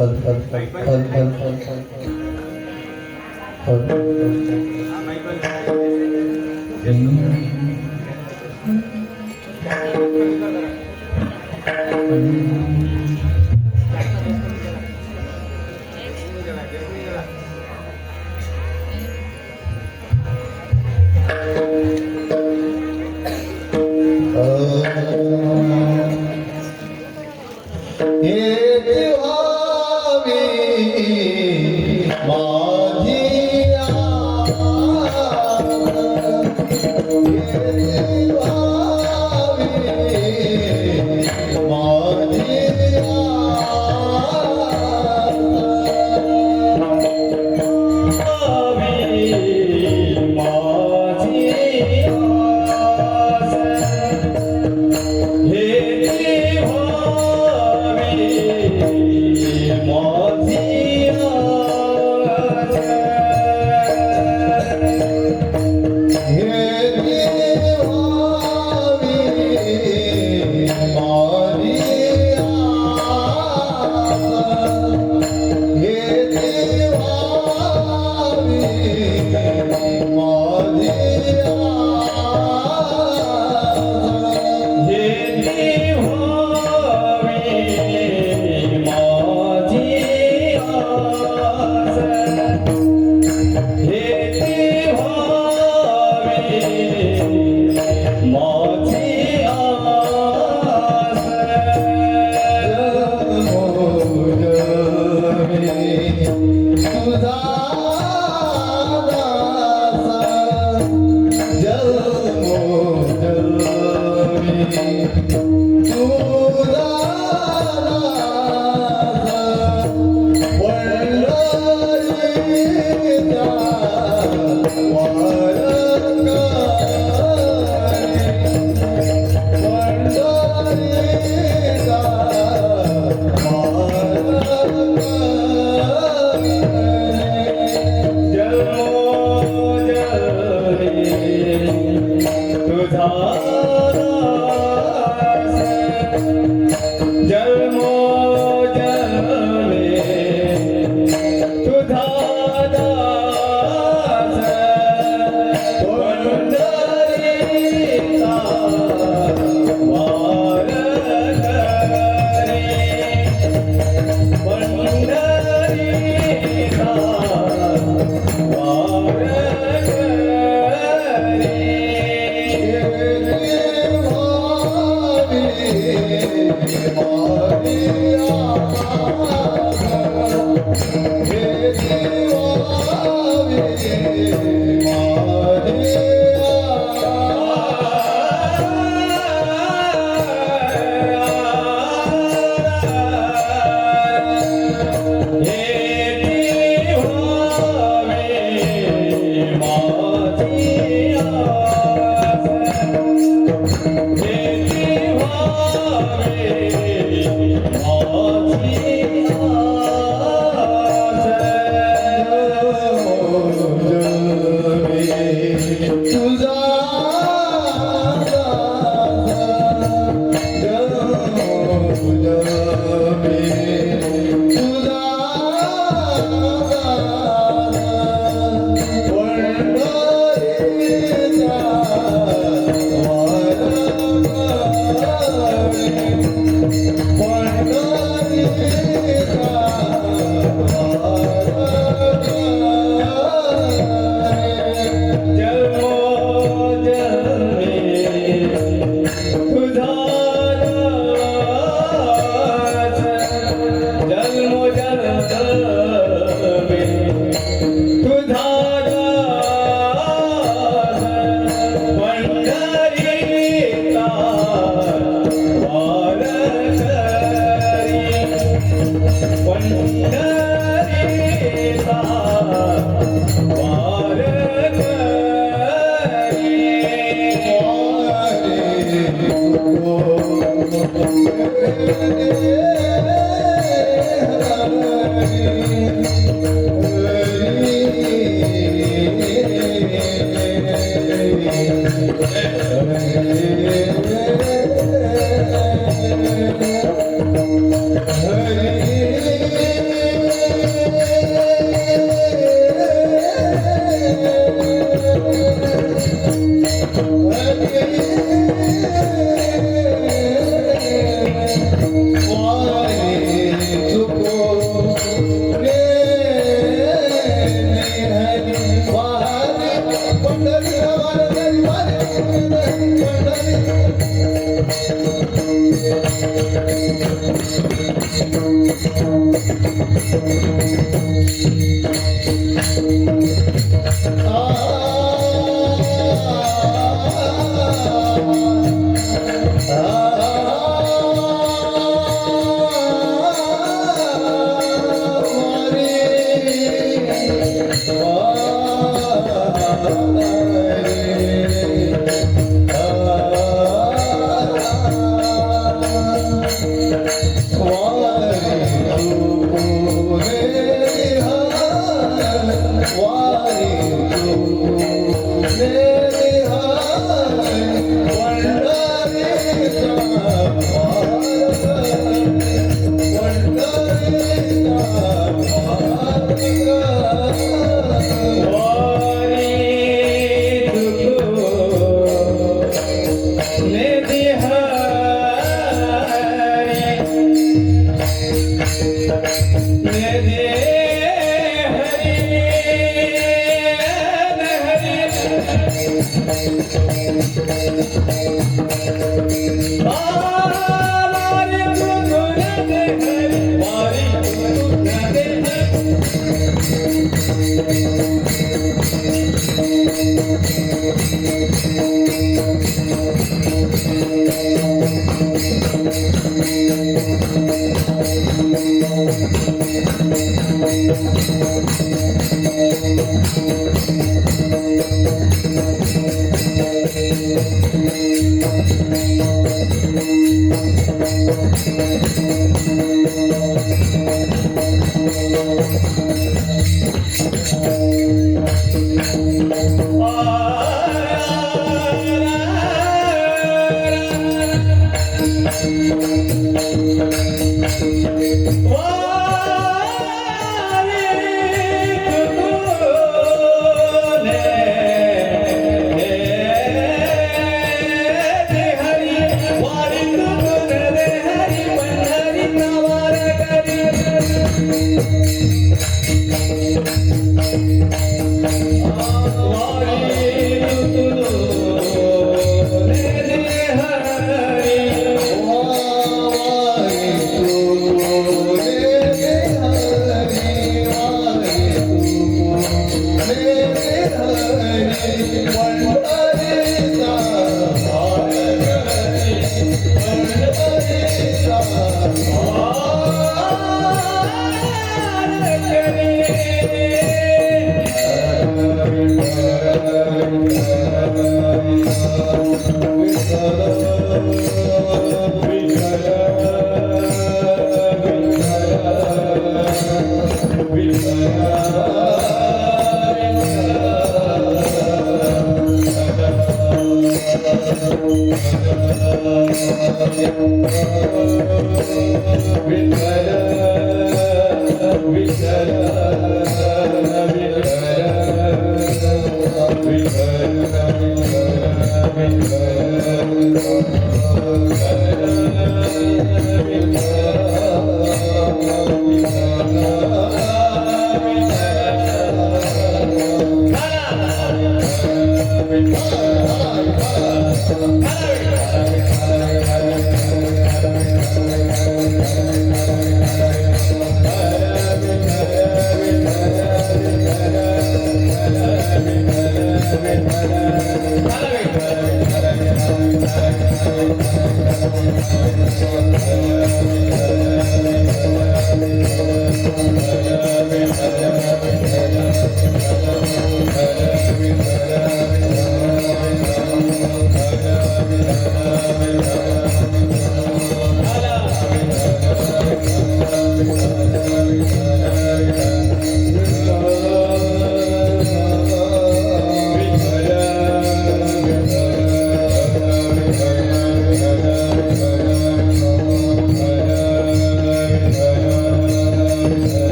Hare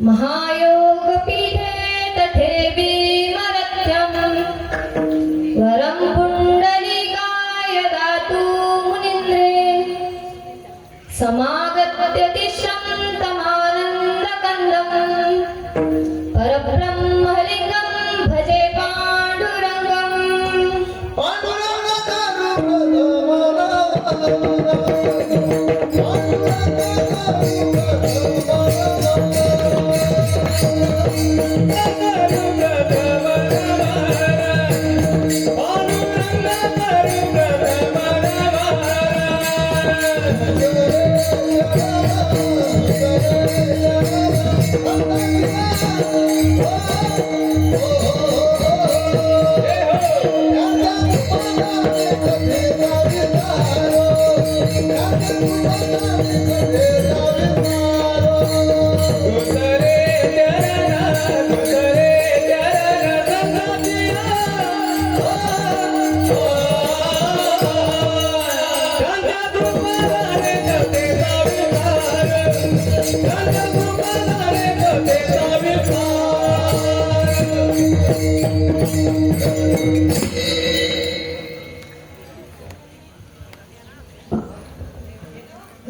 महायोग पीठे तठेवी मरत्यम वरम पुंडलिकाय दातु मुनिन्द्रे समागत्य तिष्ठन्तमानन्दकन्दं परब्रह्मलिङ्गं भजे पाण्डुरङ्गम् पांडुरंग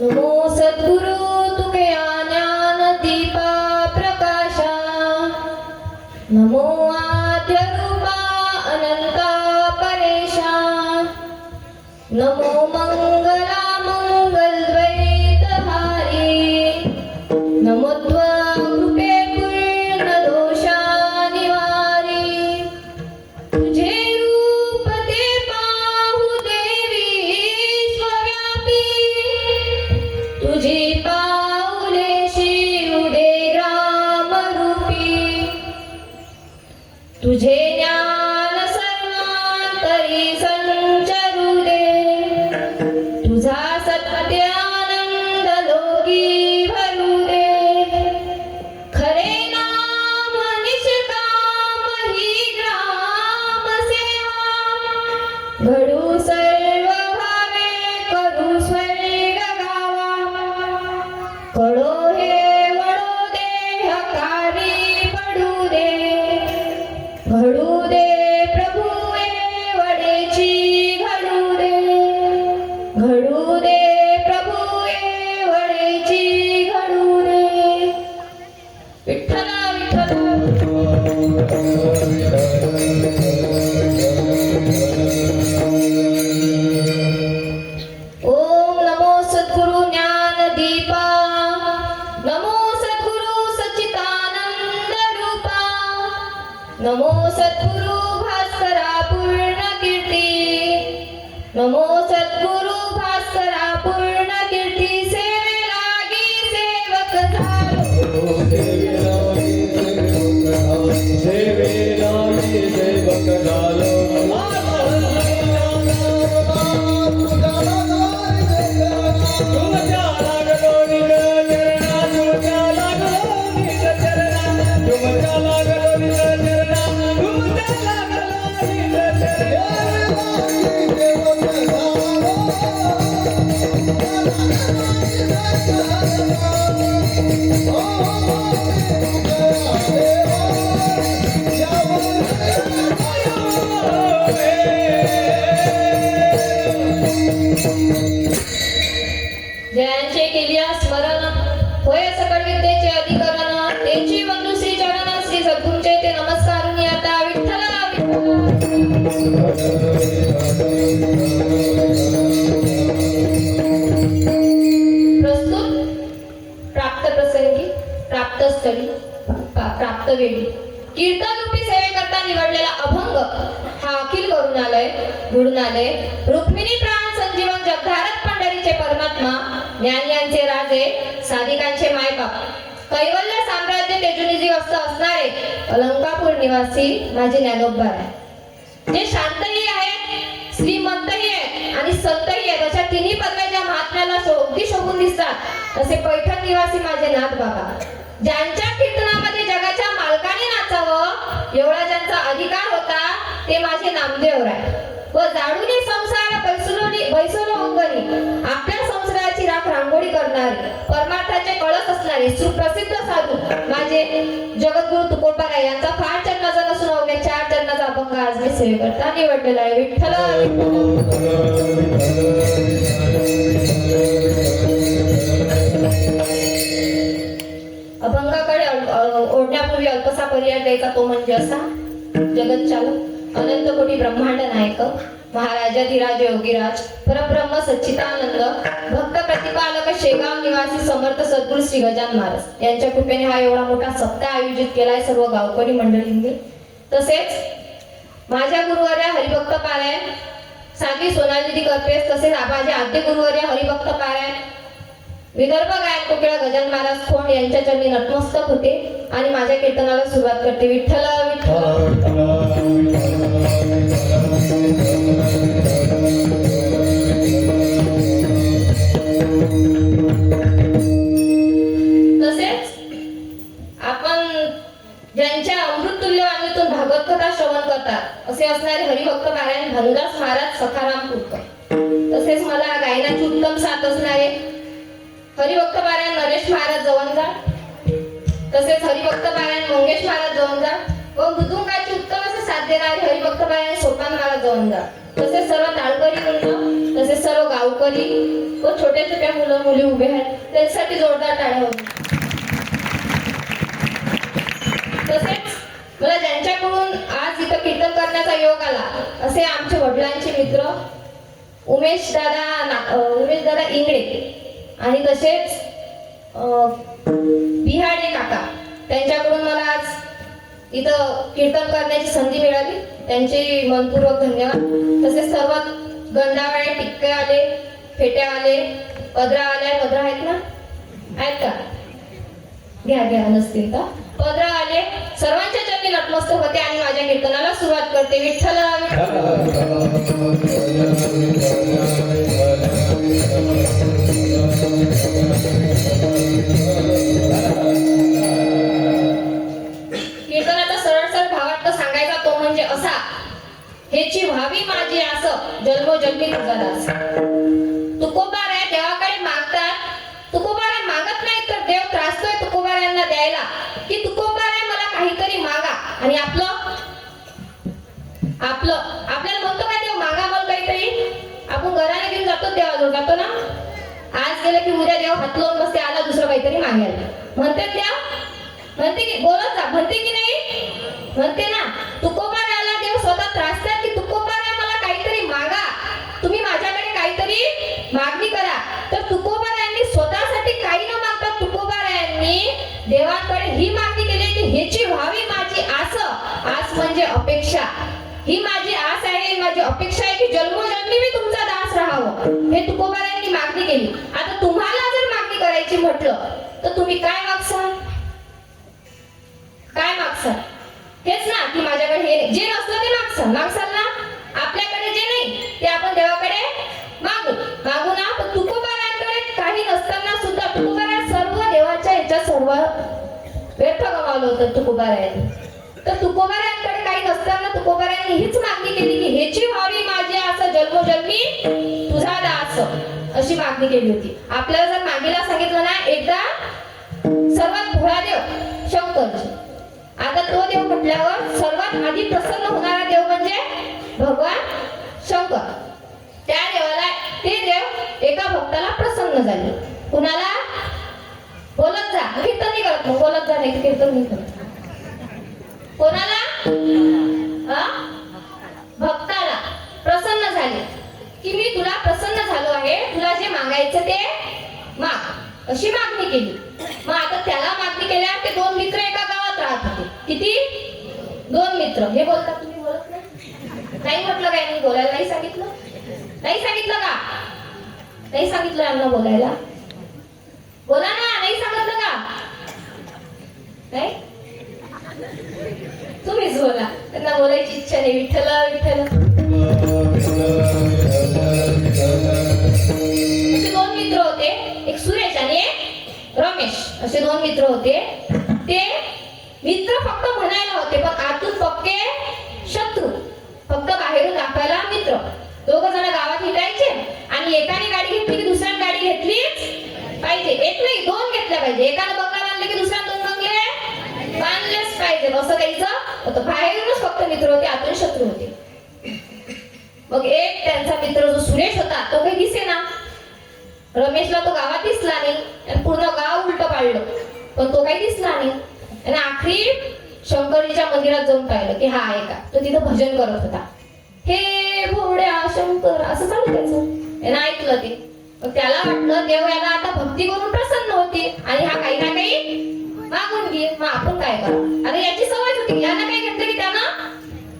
नमो सद्गुरु तुकया ज्ञान दीपा प्रकाशा नमो आद्य रूपा अनंता परेशा नमो मंगला मंगलद्वैत हारी नमो कृपे पूर्ण दोषा निवारी तुझे रूप ते पाहू देवी स्वव्यापी तुझी पाऊले शिरू दे ग्रामरूपी तुझे ज्ञान सर्वांतरी संचरू दे तुझा सत्यानंद लोकी भरू दे खरे नाम निष्काम ही ग्राम सेवा घडू सर्व भावे करू स्वर्ग गावा कळो हे वळो दे हकारी पडू दे घडू दे प्रभू वडेची घडू दे प्रभू वडेची घडू दे विठ्ठला ओम नमो सद्गुरु ज्ञान दीपा नमो सद्गुरु सच्चिदानंद रूपा नमो सद्गुरु भास्करा पूर्ण कीर्ती नमो सद्गुरु भास्करा पूर्ण कीर्ती सेवे लागी सेवक झालो जयांचे केलिया स्मरण होय सकळ विद्येचे अधिकरण तेची बंधू श्री चरण श्री सद्गुरूचे ते नमस्कारून आता विठ्ठला प्रस्तुत प्राप्त प्रसंगी प्राप्त स्थळी प्राप्त वेळी कीर्तन रूपी सेवेकरता निवडलेला अभंग हा अखिल करुणालय गुरुनालय रुक्मिणी प्राण संजीवन जगधारक पंढरीचे परमात्मा ज्ञानियांचे राजे साधिकांचे मायबाप कैवल्य साम्राज्य तेजुनिजी वस्त असणारे अलंकापूर निवासी माझे ज्ञानोबा आहे जे शांतही आहे श्रीमंतही आहे आणि संतही आहे अशा तिन्ही पदव्याच्या महात्म्याला अगदी शोभून दिसतात तसे पैठण निवासी माझे नाथ बाबा ज्यांच्या कीर्तनामध्ये जगाच्या मालकाने नाचावं एवढा ज्यांचा अधिकार होता ते माझे नामदेव राय व जाडूने संसार बैसोलो अंगणी आपल्या संसाराची राख रांगोळी करणारे परमार्थाचे कळस असणारे सुप्रसिद्ध साधू माझे जगद्गुरु तुकोबा राय यांचा फार चरणाचा नसून अवघ्या 4 चरणाचा अभंग आज मी सेवेकरता निवडलेला आहे विठ्ठल अभंगाकडे ओढण्यापूर्वी अल्पसा पर्याय द्यायचा तो म्हणजे असा जगत चालक अनंत कोटी ब्रह्मांड नायक महाराजाधिराज योगीराज परब्रह्म सच्चिदानंद भक्त प्रतिपालक शेगाव निवासी समर्थ सद्गुरू श्री गजानन महाराज यांच्या कृपेने हा एवढा मोठा सप्ताह आयोजित केलाय सर्व गावकरी मंडळींनी. तसेच माझ्या गुरुवर्या हरिभक्त पारायण साधी सोनाली करपेस, तसेच माझे आद्य गुरुवर्य हरिभक्त पारायण विदर्भ गायक कोकिळा गजानन महाराज खोंड यांच्या चरणी नतमस्तक होते आणि माझ्या कीर्तनाला सुरुवात करते. विठ्ठल तसेच आपण ज्यांच्या अमृततुल्य वाणीतून भागवत कथा श्रवण करतात असे असणारे हरिभक्त पारायण भानुदास महाराज सखाराम पुरकर, तसेच मला गायनाची उत्तम साथ असणारे हरिभक्त पारायण नरेश महाराज जवंजाळ, तसेच हरिभक्त पारायण मंगेश महाराज जवंजाळ व मृदुंगाची उत्तम असे साथ देणारे हरिभक्त पारायण सोपान महाराज जवंजाळ, तसेच सर्व ताळकरी वृंद, तसेच सर्व गावकरी व छोट्या छोट्या मुलं मुली उभे आहेत त्यांच्यासाठी जोरदार टाळ्या होत्या. तसेच मला ज्यांच्याकडून आज इथं कीर्तन करण्याचा योग आला असे आमचे वडिलांचे मित्र उमेश दादा इंगळे आणि तसेच बिहाडे काका त्यांच्याकडून मला आज इथं कीर्तन करण्याची संधी मिळाली, त्यांचे मनपूर्वक धन्यवाद. तसेच सर्व गंडावाळे, टिक्केवाले, फेट्यावाले, पदरा आहेत ना, आहेत का? घ्या नसतील का? पदरावाले सर्वांच्या चरणी नतमस्तक होते आणि माझ्या कीर्तनाला सुरुवात करते. विठ्ठल कीर्तनाचा सरळ भावार्थ सांगायचा तो म्हणजे असा: हेची व्हावी माझी आस, जन्मोजन्मी तुझा दास. तुकोबाराय देवाकडे मागतात, तुकोबाराय मागत नाही तर देव त्रासतोय तुकोबारायांना द्यायला की तुकोबाराय मला काहीतरी मागा. आणि आपल्याला म्हणतो का देव मागा मला काहीतरी? आपण घराने घेऊन जातो देवाजवळ जातो ना, आज गेलं की उद्या देव हात लावून बसते, आला दुसरं काहीतरी मागायला म्हणते. देव म्हणते की बोलत जा, म्हणते की नाही? म्हणते ना. तुकोबारायला देव स्वतः त्रासतात की तुकोबाराय मला काहीतरी मागा, तुम्ही माझ्याकडे काहीतरी मागणी करा. तर तुकोबारायांनी स्वतःसाठी काही न मागता तुकोबारायांनी देवाकडे ही मागणी केली की ह्याची व्हावी माझी आस. आस म्हणजे अपेक्षा. ही माझी आस आहे, माझी अपेक्षा आहे की जन्मोजन्मी मी तुमचा दास राहावं. हे तुकोबारायांनी मागणी केली. आता तुम्हाला जर मागणी करायची म्हटलं तर तुम्ही काय मागसाल? काय मागसाल? हेच ना की माझ्याकडे हे जे नसलं ते मागसाल ना. आपल्याकडे जे नाही ते आपण देवाकडे मागू ना. पण तुकोबारायांकडे काही नसताना सुद्धा तुकोबाराय सर्व देवाच्या याच्या सर्व व्यर्थ गमावलं होतं तुकोबारायांनी. तर तुकोबारायांकडे काही नसताना तुकोबारायांनी हीच मागणी केली की ह्याची व्हावी माझी आस, जन्मोजन्मी तुझा दास, अशी मागणी केली होती. आपल्याला जर मागीला सांगितलं ना एकदा सर्वात भोळा देव शंकरजी. आता तो देव म्हटल्यावर सर्वात आधी प्रसन्न होणारा देव म्हणजे भगवान शंकर. त्या देवाला ते देव एका भक्ताला प्रसन्न झाले. कुणाला? बोलत जा, कीर्तन नाही करत, बोलत जा, नाही कीर्तन नाही करत. कोणाला? भक्ताला प्रसन्न झाले की मी तुला प्रसन्न झालो आहे, तुला जे मागायचं ते माग, अशी मागणी केली. मग आता त्याला मागणी केल्यावर ते दोन मित्र एका गावात राहत होते. किती? दोन मित्र. हे बोलतात, तुम्ही बोलत नाही म्हटलं काय? नाही बोलायला नाही सांगितलं? नाही सांगितलं का? नाही सांगितलं यांना बोलायला? बोला ना, नाही सांगितलं का? नाही, तुम्हीच बोला, त्यांना बोलायची इच्छा नाही. विठ्ठल विठ्ठल. असे दोन मित्र होते, एक सुरेश आणि एक रमेश असे दोन मित्र होते. ते मित्र फक्त म्हणायला होते पण आतून पक्के शत्रू. फक्त बाहेरून दाखवायला मित्र. दोघ जण गावात हिंडायचे आणि एकाने गाडी घेतली की दुसऱ्याने गाडी घेतलीच पाहिजे. एक नाही, दोन घेतल्या पाहिजे. एकाने बंगला बांधले की दुसऱ्याने दोन बंगले बांधलेच पाहिजे, असं काहीच होतं. बाहेरूनच फक्त मित्र होते, आतून शत्रू होते. मग एक त्यांचा मित्र जो सुरेश होता तो काही दिसेना. रमेशला तो गावात दिसला नाही आणि पूर्ण गाव उलट पाडलं पण तो काही दिसला नाही. आणि आखरी शंकरीच्या मंदिरात जाऊन पाहिलं की हा आहे का, तो तिथं भजन करत होता. हे भोळ्या शंकर असं चालू त्याचं. यानं ऐकलं ते. मग त्याला वाटलं देव याला आता भक्ती करून प्रसन्न होते आणि हा काही ना काही मागून घे. मग आपण काय करा, आता याची सवय होती, यानं काय घेतलं की त्यानं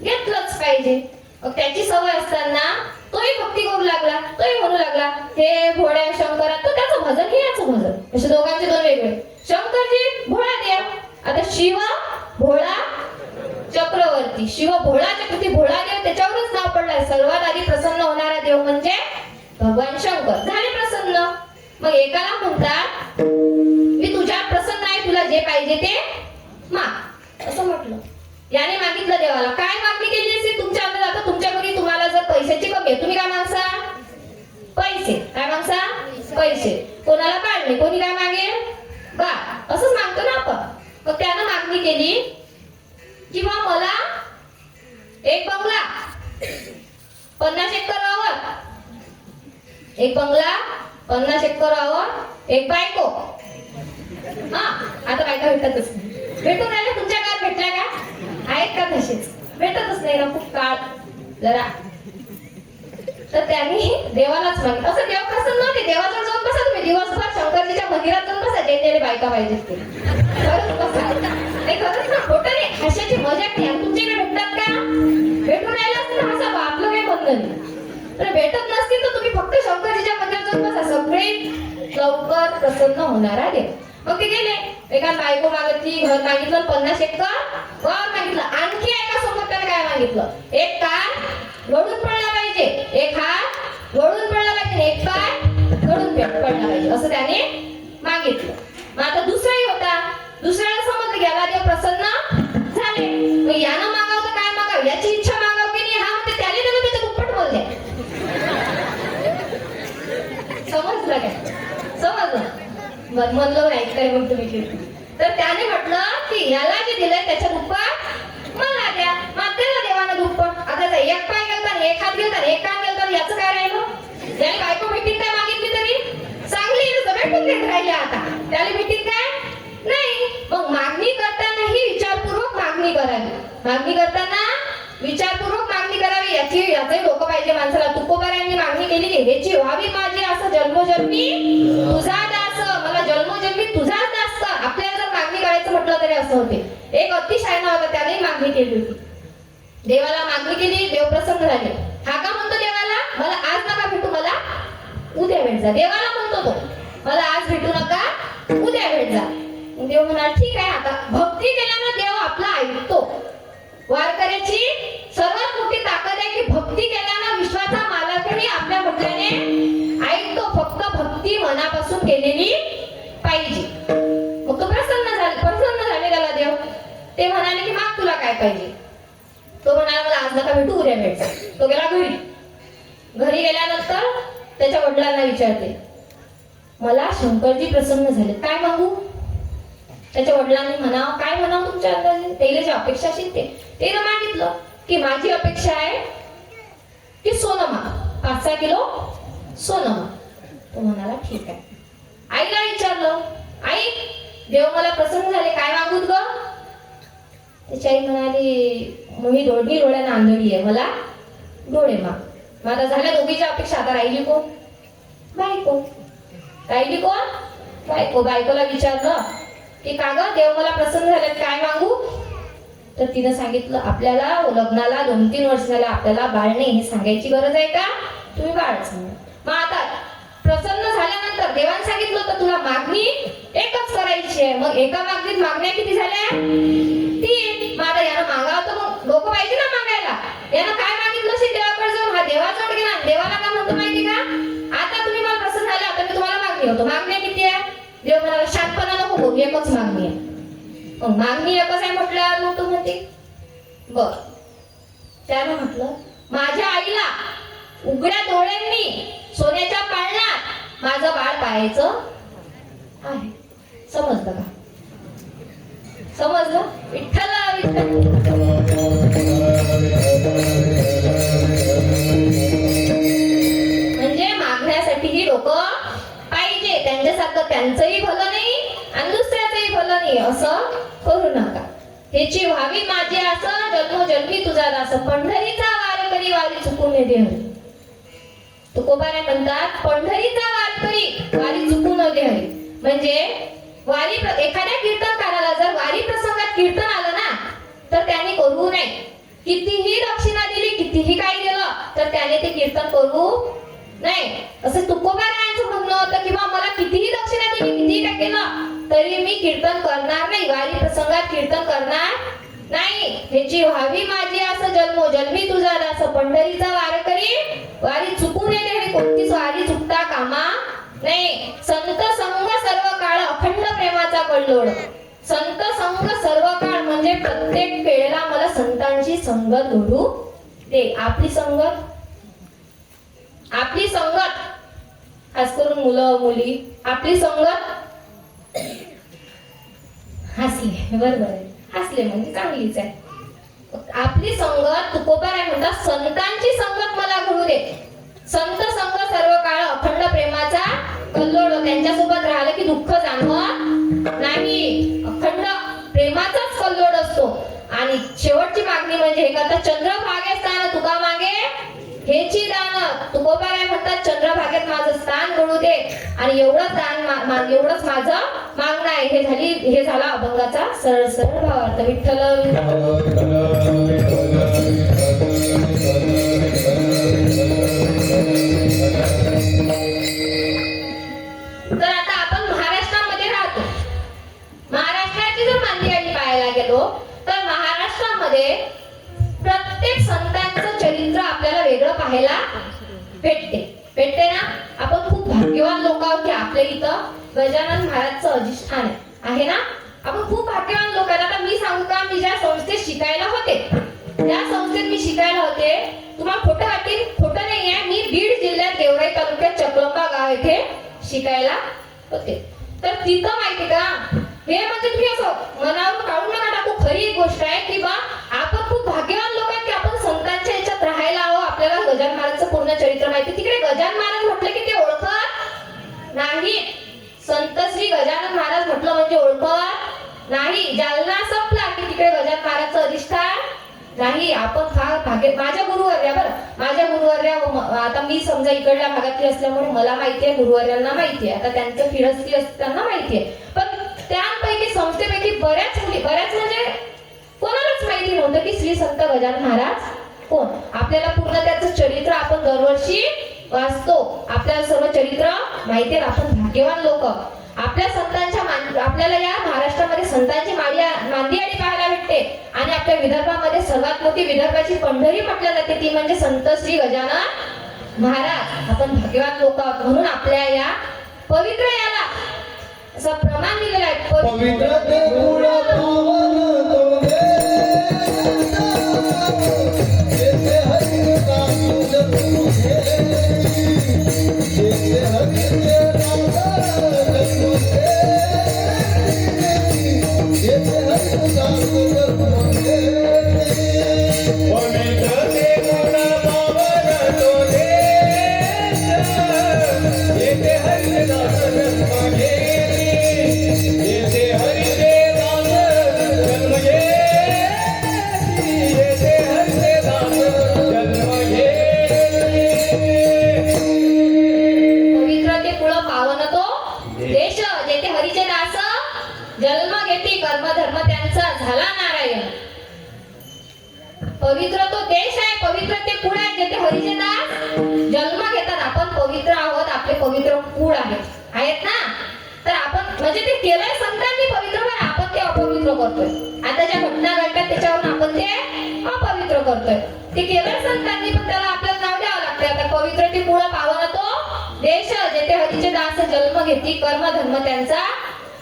घेतलंच पाहिजे. मग त्याची सवय असताना तोही भक्ती करू लागला, तोही म्हणू लागला हे भोळ्या शंकरा. तो त्याचं भजन हे याचं भजन, असे दोघांचे दोन वेगळे. शंकरजी भोळा देव, आता शिव भोळा चक्रवर्ती. शिव भोळा चक्रवर्ती, भोळा देव त्याच्यावरच नाव पडलाय. सर्वात आधी प्रसन्न होणारा देव म्हणजे भगवान शंकर. झाले प्रसन्न. मग एकाला म्हणतात मी तुझ्या प्रसन्न आहे, तुला जे पाहिजे ते माग, असं म्हटलं. याने मागितलं देवाला. काय मागणी केली असेल तुमच्या अंदाज? आता तुमच्या घरी तुम्हाला जर पैशाची कमी आहे, तुम्ही काय मागसा? पैसे. काय मागसा? पैसे. कोणाला पाळणे, कोणी काय मागेल? बाळ. असंच मागतो ना आपण. मग त्यानं मागणी केली किंवा मला एक बंगला 50 एकरावर, एक बंगला 50 एकरावर, एक बायको. हा, आता बायका भेटतच नाही. भेटून राहिल्या तुमच्या काळात भेटल्या का? आहेत का तसेच? भेटतच नाही ना, खूप काळ जरा. तर त्यांनी देवालाच मागितलं. असं देव प्रसन्न नव्हते. देवाजवळ जाऊन बसा तुम्ही दिवसभर, शंकरजीच्या मंदिरात जाऊन बसा, ज्याने बायका पाहिजेत ते. खरंच बसा. नाही खरंच ना, खोटं नाही, हास्याची मजाक नाही. तुमच्याकडे भेटतात का? भेटून राहिला असतील ना, हसा, आपलं काही बंधन नाही. तर भेटत नसतील तर तुम्ही फक्त शंकरजीच्या मंदिरात जाऊन बसा, सगळे लवकर प्रसन्न होणारा देव. मग ते गेले. एका बायको मागितली, घर मागितलं, 50 एकर घर मागितलं. आणखी एका समोर त्याने काय मागितलं? एक कान वळून पडला पाहिजे, एक हात वळून पडला पाहिजे, एक पाय वळून पडला पाहिजे, असं त्याने मागितलं. मग आता दुसराही होता. दुसऱ्याला समजलं गेला देव प्रसन्न झाले. मग यानं मागावं तर काय मागावं, याची इच्छा मागावं की नाही? हा म्हणते त्याने दिलं, त्याच्या दुप्पट बोलले. समजलं काय? समजलं? म्हणलं नाही काय मग तुम्ही. तर त्याने म्हटलं की याला जे दिलंय त्याच्या दुप्पट मला द्या. मग दिलं देवानं दुप्पट. आता एक पाय गेलता, एक हात गेलता, एक कान गेलता, याचं काय राहिलं? त्याने बायको भेटीन काय मागितली तरी चांगली भेटून देत राहिली. आता त्याला भेटीन काय नाही. मग मागणी करतानाही विचारपूर्वक मागणी करावी. मागणी करताना विचारपूर्वक मागणी करावी. याचंही डोकं पाहिजे माणसाला. तुकोबारायांनी मागणी केली की ह्याची व्हावी माझी असं जन्मोजन्मी तुझा दास, मला जन्मोजन्मी तुझाच दास कर. आपल्याला जर मागणी करायचं म्हटलं तरी असं होते. एक अतिशहाणा होता, त्याने मागणी केली होती. देवाला मागणी केली, देव प्रसन्न झाले. हा का म्हणतो देवाला, मला आज नका भेटू, मला उद्या भेट जा. देवाला म्हणतो तो, मला आज भेटू नका, उद्या भेट जा. देव म्हणाल ठीक आहे. आता भक्ती केल्यानं देव आपला ऐकतो. वारकऱ्याची सर्वात मोठी ताकद आहे की भक्ती केल्यानं विश्वाचा मालकही आपल्या म्हटल्याने ऐकतो. फक्त भक्ती मनापासून केलेली पाहिजे. मग तो प्रसन्न झालेला देव. ते म्हणाले की माग तुला काय पाहिजे. तो म्हणाला मला आज नका भेटू, उद्या भेट. तो गेला घरी. घरी गेल्यानंतर त्याच्या वडिलांना विचारते, मला शंकरजी प्रसन्न झाले, काय मागू? त्याच्या वडिलांनी म्हणावं, काय म्हणावं तुमच्या अंदाजे? त्याला जी अपेक्षा असेल ते मागितलं की माझी अपेक्षा आहे की सोनं माग, 5-6 किलो सोनं माग. तो म्हणाला ठीक आहे. आईला विचारलं, आई देव मला प्रसन्न झाले, काय मागूत ग? त्याची आई म्हणाली, मी डोळ्यानं आंधळी आहे, मला डोळे माग. मग आता झाल्या दोघीच्या अपेक्षा. आता राहिली कोण? बायको. राहिली कोण? बायको. बायकोला विचारलं की का ग देव मला प्रसन्न झाले, काय मागू? तर तिनं सांगितलं, आपल्याला लग्नाला 2-3 वर्ष झाले, आपल्याला बाळ नाही हे सांगायची गरज आहे का? तुम्ही बाळ सांगा. मग आता प्रसन्न झाल्यानंतर देवाने सांगितलं होतं तुला मागणी एकच करायची आहे. मग एका मागणीत मागण्या किती झाल्या? 3. मग आता यानं मागावं तर मग लोक पाहिजे ना मागायला. यानं काय मागितलं असेल देवाकडे जाऊन? हा देवाजवळ गेला. देवाला काय म्हणतो माहिती का? आता तुम्ही मला प्रसन्न झाले, आता मी तुम्हाला मागणी होतो. मागण्या किती आहे? देव म्हणाला शांतपणा नको बोलू, एकच मागणी आहे. मग मागणी एकच आहे म्हटल्यावर मग तो म्हणते बर. त्यानं म्हटलं, माझ्या आईला उघड्या डोळ्यांनी सोन्याच्या पाळण्यात माझं बाळ पाहायचं आहे. समजलं का? समजलं? विठ्ठल विठ्ठल. म्हणजे मागण्यासाठीही लोक पाहिजे. त्यांच्यासारखं त्यांचंही भलं नाही आणि दुसऱ्याचंही भलं नाही असं करू नका. हेची व्हावी माझी असं जन्मोजन्मी तुझा दास पंढरीचा वारकरी वारी चुकून दे हरी. तुकोबाने म्हणतात पंढरीचा वारकरी वारी चुकू न दे हरी. म्हणजे वारी एखाद्या कीर्तनकाराला जर वारी प्रसंगात कीर्तन आलं ना तर त्याने करू नये. कितीही दक्षिणा दिली कितीही काही दिलं तर त्याने ते कीर्तन करू नाही. असं तुकोबारायांचं म्हणणं होतं किंवा मला कितीही दक्षिणा दिली कितीही काय केलं तरी मी कीर्तन करणार नाही, वारी प्रसंगात कीर्तन करणार नाही. ह्याची व्हावी माझी असं जन्मोजन्मी तुझा दास पंढरीचा वारकरी वारी चुकू नये. कोणतीच वारी चुकता कामा नाही. संत संग सर्व काळ अखंड प्रेमाचा कल्लोळ. संत संग सर्व काळ म्हणजे प्रत्येक वेळेला मला संतांची संगत जोडू दे. आपली संगत खास करून मुलं मुली आपली संगत हसले बरोबर आहे. हसले म्हणजे चांगलीच आहे. आपली संगत तुकोबाराय म्हणतात संतांची संगत मला घडू दे. संत संग सर्व काळ अखंड प्रेमाचा कल्लोळ. त्यांच्यासोबत राहिलं की दुःख जाणवत नाही. अखंड प्रेमाचाच कल्लोळ असतो. आणि शेवटची मागणी म्हणजे हे करता चंद्रभागे स्थान तुका मागे हेची दान. तुकोबाराय म्हणतात चंद्रभागेत माझं स्थान घडू दे. आणि एवढंच दान एवढंच माझं मागणं आहे. हे झाला अभंगाचा सरळ सरळ भावार्थ. विठ्ठल तर आता आपण महाराष्ट्रामध्ये राहतो. महाराष्ट्राची जर मांदियाळी पाहायला गेलो तर महाराष्ट्रामध्ये प्रत्येक संतांचं चरित्र आपल्याला वेगळं पाहायला भेटते ना. आपण खूप भाग्यवान लोक आहोत की आपल्या इथं गजानन महाराजचं अधिष्ठान आहे ना. आपण खूप भाग्यवान लोक आहेत. आता मी सांगू का, मी ज्या संस्थेत शिकायला होते त्या संस्थेत मी शिकायला होते तुम्हाला खोटं वाटेल खोटं नाही आहे, मी बीड जिल्ह्यात गेवराई तालुक्यात चकलंबा गाव येथे शिकायला होते. तर तिथं माहिती का हे म्हणजे तुम्ही असं मनावर काढून नका टाकू. खरी एक गोष्ट आहे की बा आपण खूप भाग्यवान लोक आहेत की आपण संतांच्या याच्यात राहायला हवं. आपल्याला गजानन महाराजचं पूर्ण चरित्र माहिती. तिकडे गजानन महाराज म्हटलं की ते ओळखत नाही. संत श्री गजानन महाराज म्हटलं म्हणजे ओळखत नाही. जालना संपला की तिकडे गजानन महाराजचं अधिष्ठान नाही. आपण फार भाग्य. माझ्या गुरुवर्या माझ्या गुरुवर्या आता मी समजा इकडल्या भागातली असल्यामुळे मला माहिती आहे, गुरुवर्यांना माहिती आहे. आता त्यांचं फिरस्ती असताना माहिती आहे. पण त्यापैकी संस्थेपैकी बऱ्याच म्हणजे कोणालाच माहिती नव्हतं की श्री संत गजानन महाराज कोण. आपल्याला पूर्ण त्याचं चरित्र आपण दरवर्षी वाचतो. आपल्याला सर्व चरित्र माहिती आहे. आपण भाग्यवान लोक. आपल्या संतांच्या आपल्याला या महाराष्ट्रामध्ये संतांची मांदियाळी पाहायला भेटते. आणि आपल्या विदर्भामध्ये सर्वात मोठी विदर्भाची पंढरी म्हटल्या जाते ती म्हणजे संत श्री गजानन महाराज. आपण भाग्यवान लोक आहोत. म्हणून आपल्या या पवित्र याला असं प्रमाण दिलेलं आहे. पवित्र ते गुण पावन तोरे जेते हरी नाम जपू घे जेते हरी नाम जपू घे जेते हरी नाम जपू घे पवित्र ते गुण पावन तोरे जेते हरी नाम जपू घे कर्मधर्म त्यांचा झाला नारायण. पवित्र तो देश आहे. पवित्र ते कुळ आहे जेथे हरीचे दास जन्म घेतात. आपण पवित्र आहोत. आपले पवित्र कुळ आहेत ना. तर आपण म्हणजे ते केलंय संतांनी पवित्र पण आपण ते अपवित्र करतोय. आता ज्या घटना घडतात त्याच्यावरून आपण ते अपवित्र करतोय. ते केलंय संतांनी पण त्याला आपल्याला नाव द्यावं लागतंय. आता पवित्र ते कुळ पावन तो देश जेथे हरीचे दास जन्म घेती कर्मधर्म त्यांचा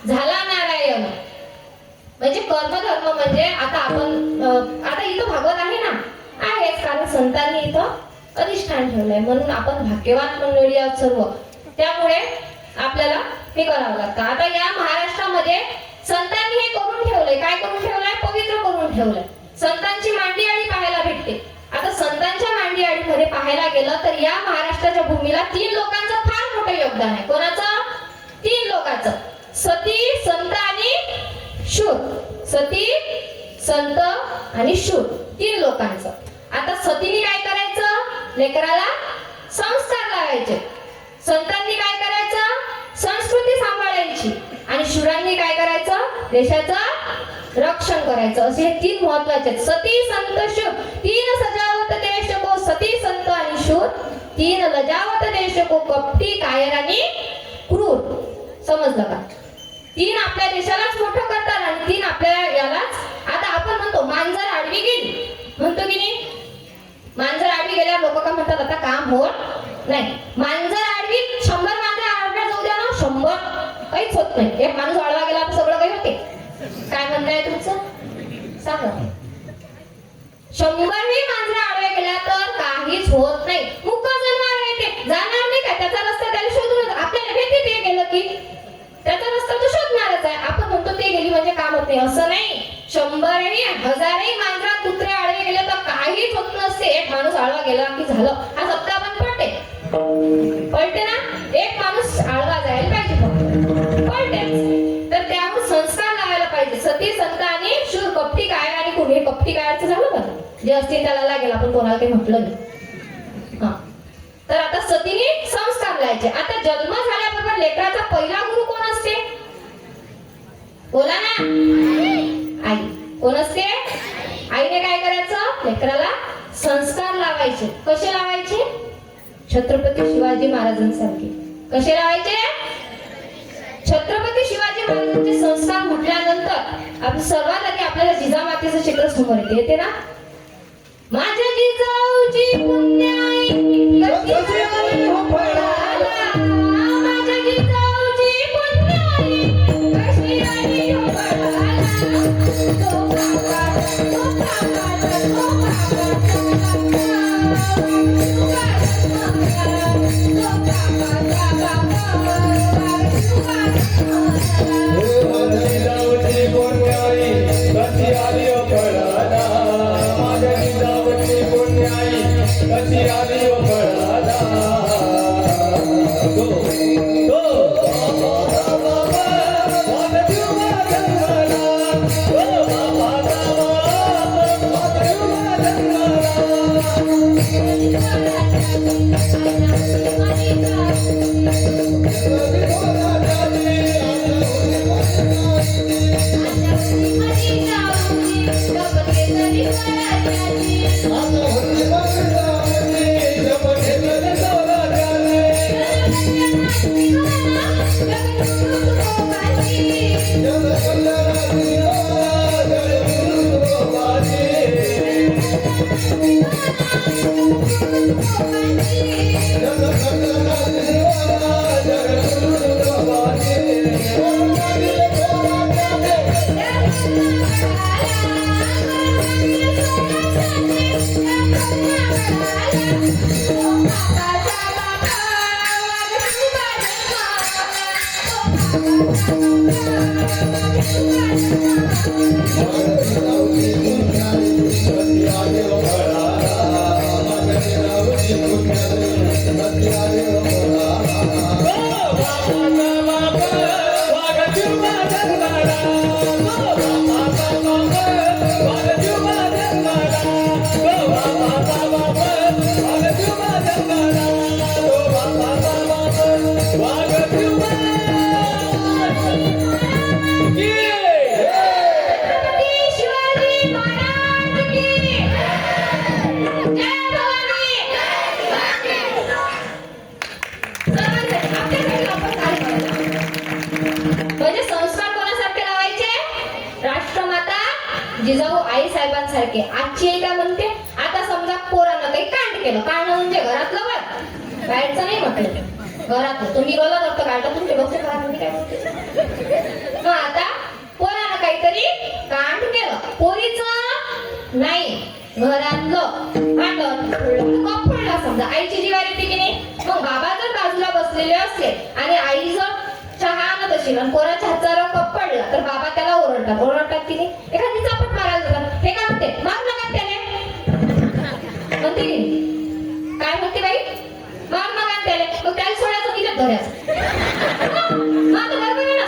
झाला नारायण. म्हणजे कर्मधर्म म्हणजे आता आपण आता इथं भागवत आहे ना आहेच कारण संतांनी इथं अधिष्ठान ठेवलंय. म्हणून आपण भाग्यवान मंडळी आहोत सर्व. त्यामुळे आपल्याला हे करावं लागतं. आता या महाराष्ट्रामध्ये संतांनी हे करून ठेवलंय. काय करून ठेवलंय? पवित्र करून ठेवलंय. संतांची मांदियाळी पाहायला भेटते. आता संतांच्या मांदियाळीमध्ये पाहायला गेलं तर या महाराष्ट्राच्या भूमीला 3 लोकांचं फार मोठं योगदान आहे. कोणाचं? 3 लोकांचं. सती, संत आणि शूर. सती, संत आणि शूर, 3 लोकांचं. आता सतीने काय करायचं? लेकराला संस्कार लावायचे. संतांनी काय करायचं? संस्कृती सांभाळायची. आणि शूरांनी काय करायचं? देशाचं रक्षण करायचं. असे हे 3 महत्वाचे आहेत. सती संत शूर, 3 सजावत देश को. सती संत आणि शूर, 3 लजावत देश को. कपटी कायर आणि क्रूर. समजलं का? 3 आपल्या देशालाच मोठं करतात आणि 3 आपल्या यालाच. आता आपण म्हणतो मांजर आडवी गेली, म्हणतो की नाही? मांजर आडवी गेल्यावर लोक काय म्हणतात? आता काम होत नाही. मांजर आडवी 100 मांजर आडव्या जाऊ द्या ना, 100 काहीच होत नाही. एक माणूस आडवा गेला तर सगळं काही होते. काय म्हणताय तुमचं? सांगा. 100ही मांजर आडव्या गेल्या तर काहीच होत नाही. मुक्का जनावर आहे ते, जाणार नाही का? त्याचा रस्ता त्याला शोधून, आपल्याला भेटते ते गेलं की त्याचा रस्ता तो शोधणारच आहे. आपण म्हणतो ते गेली म्हणजे काम होत नाही, असं नाही. 100ही 1000ही मांजरा कुत्रे आडवे गेले तर काहीच होत नसते. एक माणूस आडवा गेला की झालं. हा सप्ताह पण पळते ना. एक माणूस आडवा जायला पाहिजे, पळतेच. तर त्यावर संस्कार लावायला पाहिजे. सती संत आणि शूर, कपटी काय आणि कुणी. कपटी कायचं झालं का? जे असतील त्याला लागेल, आपण कोणाला काही म्हटलं नाही. हा, तर आता सतीने संस्कार लावायचे. आता जन्म झाल्याबरोबर लेकराचा पहिला गुरु कोण असते? बोला ना. आई. कोण असते? आईने काय करायचं? लेकराला संस्कार लावायचे. कसे लावायचे? छत्रपती शिवाजी महाराजांसारखे. कसे लावायचे? छत्रपती शिवाजी महाराजांचे संस्कार म्हटल्यानंतर आपण सर्वात आधी आपल्याला जिजामातेचं चित्र समोर येते ना. माझ्या जिजाऊची पुण्याई कशी आली हो फळाला. माझ्या जिजाऊची पुण्याई कशी आली हो फळाला. तो काका, तो काका, तो जिजाऊ आई साहेबांसारखे. आजची आई काय म्हणते? आता समजा पोरानं काही कांड केलं. कांड म्हणजे घरातलं वर, बाहेरचं नाही म्हटलं, घरातलं. तुम्ही गलत अर्थ काढता, तुमचे डोके खराब म्हणजे काय म्हणते. मग आता पोरानं काहीतरी कांड केलं, पोरीचं नाही, घरातलं भांडण फोडला समजा. आईची जिवारी येते की नाही? मग बाबा जर बाजूला बसलेले असले आणि आई जर चहा आणत असेल आणि पोराच्या हाताला कप पडला तर बाबा त्याला ओरडतात की नाही? एखादी चापट मारायला जातात. हे काय म्हणते? मार नका त्याने म्हणते की काय म्हणते बाई? मार नका त्याने. मग त्याला सोडायचं की धरायचं?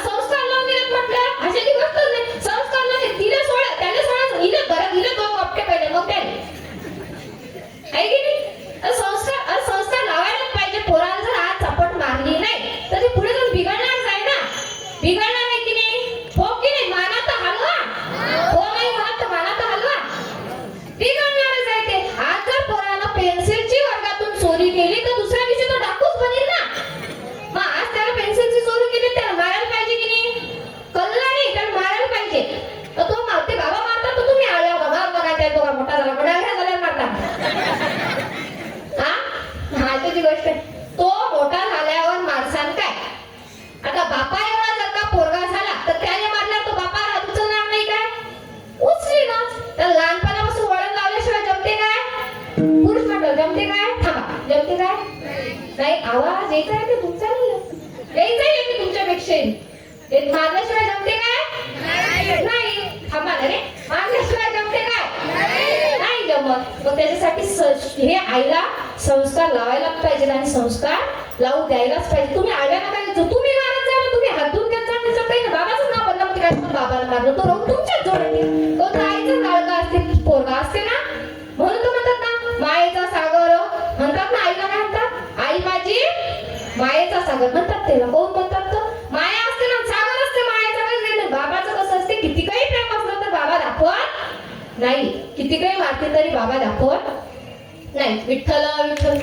संस्कार लावून दिलेत म्हटलं अशाची गोष्ट नाही. संस्कार लावून तिला सोडा, त्याला सोडायचं, बिघडणार नाही की नाही? हो की नाही? मानाचा हलवा, हो नाही म्हणत तर मानाचा हलवा बिघडणारच आहे ते. आज जर पोरानं पेन्सिलची वर्गातून चोरी केली तर दुसऱ्या दिवशी तो डाकूच बनेल ना. मग आज त्याला पेन्सिलची चोरी केली त्याला मारायला पाहिजे की नाही? कल्ला नाही, त्याला मारायला पाहिजे. तर तो मारते, बाबा मारतात तर तुम्ही आल्या बघा बघा त्या दोघा मोठा झाला मोठा झाल्यावर मारता. हा त्याची गोष्ट आहे. तो मोठा झाल्यावर मारसान काय? आता बापा एवढा जर का पोरगा झाला तर त्याने मारल्यावर तो बापा हात उचलणार नाही काय? उचलीनच. त्याला लहानपणापासून वळण लावल्याशिवाय जमते काय? पुरुष म्हटलं जमते काय? थांबा, जमते काय? नाही, आवाज येत आहे ते तुमचा नाही यायचा आहे की तुमच्यापेक्षाही. ते मारल्याशिवाय जमते काय? नाही. थांबा ना रे, मारल्याशिवाय जमते काय? नाही जमत. मग त्याच्यासाठी हे आईला संस्कार लावायला पाहिजे आणि संस्कार लावू द्यायलाच पाहिजे. तुम्ही आल्या ना काय तुम्ही मारत जा ना, तुम्ही हातून त्याचा त्याचं काही ना बाबाचं नाव बदला काय बाबाला मारलं तो राहून तुमच्याच जोडते. तो तर आईचा लाडका असते, पोरगा असते ना. म्हणून तर म्हणतात ना मायेचा सागर म्हणतात ना. आईला काय म्हणतात? आई माझी मायेचा सागर म्हणतात. त्याला कोण म्हणतात? तर माया असते ना, सागर असते मायाचा. काही नाही. बाबाचं कसं असते, किती काही प्रेम असलं तर बाबा दाखवत नाही, किती काही मारते तरी बाबा दाखवत नाही. विठ्ठल विठ्ठल.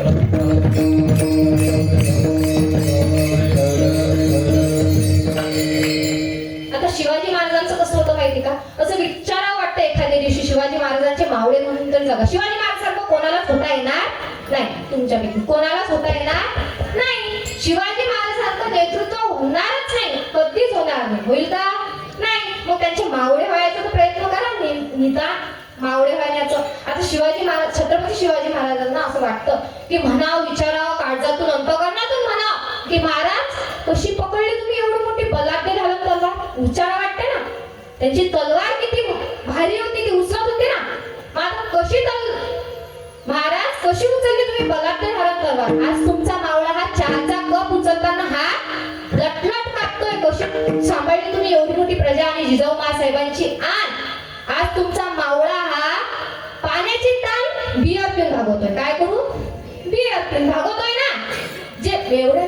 आता शिवाजी महाराजांचं कसं होतं माहिती का? असं विचारावं वाटतं एखाद्या दिवशी शिवाजी महाराजांचे मावळे म्हणून तरी जगा. शिवाजी महाराजांसारखं कोणालाच होता येणार नाही. तुमच्यापैकी कोणालाच होता येणार नाही. शिवाजी महाराजांसारखं नेतृत्व होणारच नाही, कधीच होणार नाही. होईल का? नाही. मग त्यांचे मावळे व्हायचा तर प्रयत्न करा, निदान मावळे व्हायचं. आता शिवाजी महाराज, छत्रपती शिवाजी महाराजांना असं वाटतं की म्हणावं, विचारावं, काळजातून अंतःकरणातून म्हणावं की महाराज कशी पकडली तुम्ही एवढी मोठी बलाढ्य घालून तलवार? विचारा वाटते ना. त्यांची तलवार किती भारी होती, ती उचलत होती ना. मग आता कशी महाराज कशी उचलली तुम्ही बलाढ्य घालून तलवार? आज तुमचा मावळा हा चहाचा कप उचलताना हा लटलट कापतोय. कशी सांभाळली तुम्ही एवढी मोठी प्रजा आणि जिजाऊ साहेबांची आण. आज तुमचा मावळा हा पाण्याची ताण बियर पिऊन भागवतोय. काय करू? बियर पिऊन भागवतोय ना. जे एवढ्या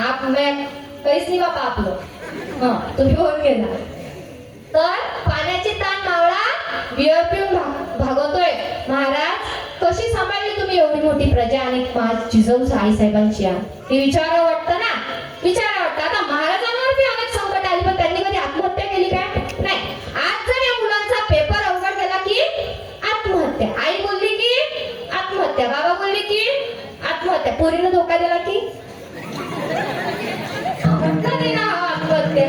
आप मैं काहीच नाही बाबा आपलं. तुम्ही होऊन गेला तर पाण्याची ताण मावळा बियर पिऊन भागवतोय. महाराज कशी सांभाळली तुम्ही एवढी मोठी प्रजा आणि जिजाऊ साहेबांची आण? हे विचारावं वाटतं ना. विचारावं वाटतं. आता महाराजांवर बी अनेक संकट आली पण त्यांनी कधी आत्महत्या केली काय? नाही. आज जर या मुलांचा पेपर अवघड गेला की आत्महत्या. आई बोलली की आत्महत्या, बाबा बोलली की आत्महत्या, पोरीनं धोका दिला की आत्महत्या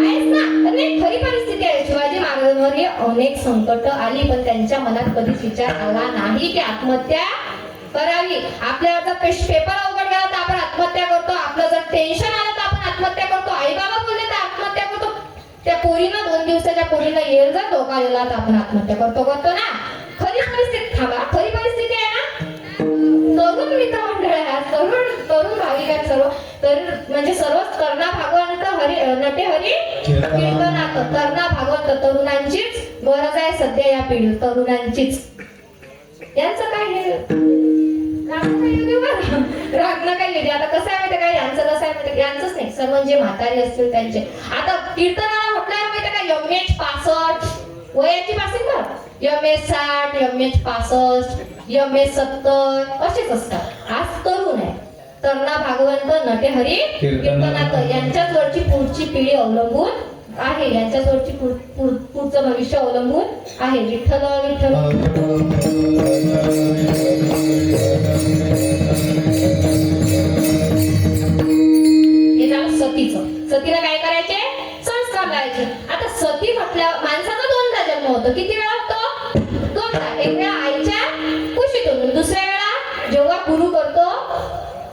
आहेच ना. नाही, खरी परिस्थिती आहे. शिवाजी महाराजांवर हे अनेक संकट आली पण त्यांच्या मनात कधीच विचार आला नाही की आत्महत्या करावी. आपल्याला जर पेपर अवघड गेला तर आपण आत्महत्या करतो. आपलं जर टेन्शन आलं तर आपण आत्महत्या करतो. आई बाबा बोलले तर आत्महत्या करतो. त्या पोरीनं 2 दिवसाच्या पोरीला येईल जर धोका दिला तर आपण आत्महत्या करतो ना. खरी परिस्थिती, थांबा, खरी परिस्थिती आहे ना. तरुण मित्रमंडळ आहे, तरुण भाविक आहेत सर्व. तर म्हणजे सर्वच तरणा भागवंत हरी नटे हरी कीर्तनात. तरणा भागवंत तरुणांचीच गरज आहे सध्या या पिढी, तरुणांचीच. यांचं काय हे रागणं काही नाही. आता कसं आहे माहिती काय? यांचं कसं आहे माहिती? यांचंच नाही, सर्व जे म्हातारे असतील त्यांचे. आता कीर्तनाला म्हटल्यावर माहिती काय? MH 65 वयाची पासिंग कर. MH 60, MH 65, MH 70 असेच असतात. आज तरुण आहे. तरणा भागवंत नटेहरी कीर्तनात यांच्याच वरची पुढची पिढी अवलंबून आहे. यांच्याच वरची पुढचं भविष्य अवलंबून आहे. विठ्ठल विठ्ठल. हे झालं सतीचं. सतीला काय करायचे? संस्कार लावायचे. आता सती म्हटल्यावर माणसाचा 2दा जन्म होतो. किती वेळा होतो? 2दा. एक वेळा आईच्या कुशीतून, दुसऱ्या वेळा जेव्हा गुरु करतो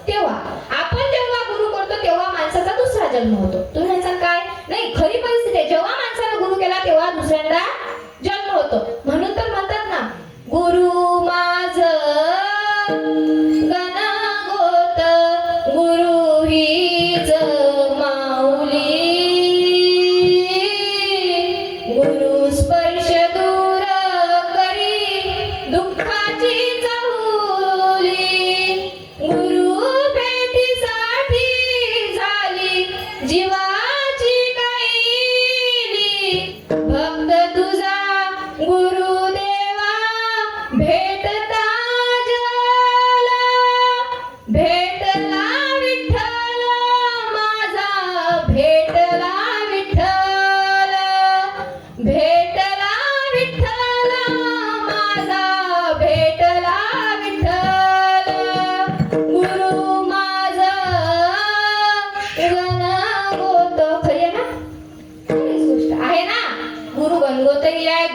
तेव्हा. आपण जेव्हा गुरु करतो तेव्हा माणसाचा 2रा जन्म होतो. तुम्ही म्हणता काय? नाही, खरी परिस्थिती आहे. जेव्हा माणसाला गुरु केला तेव्हा 2ऱ्यांदा जन्म होतो. म्हणून तर म्हणतात ना, गुरु माझं गणगोत, गुरु हीच माऊली, गुरु स्पर्श दूर करी दुःखाची चाहुली, गुरु भेटीसाठी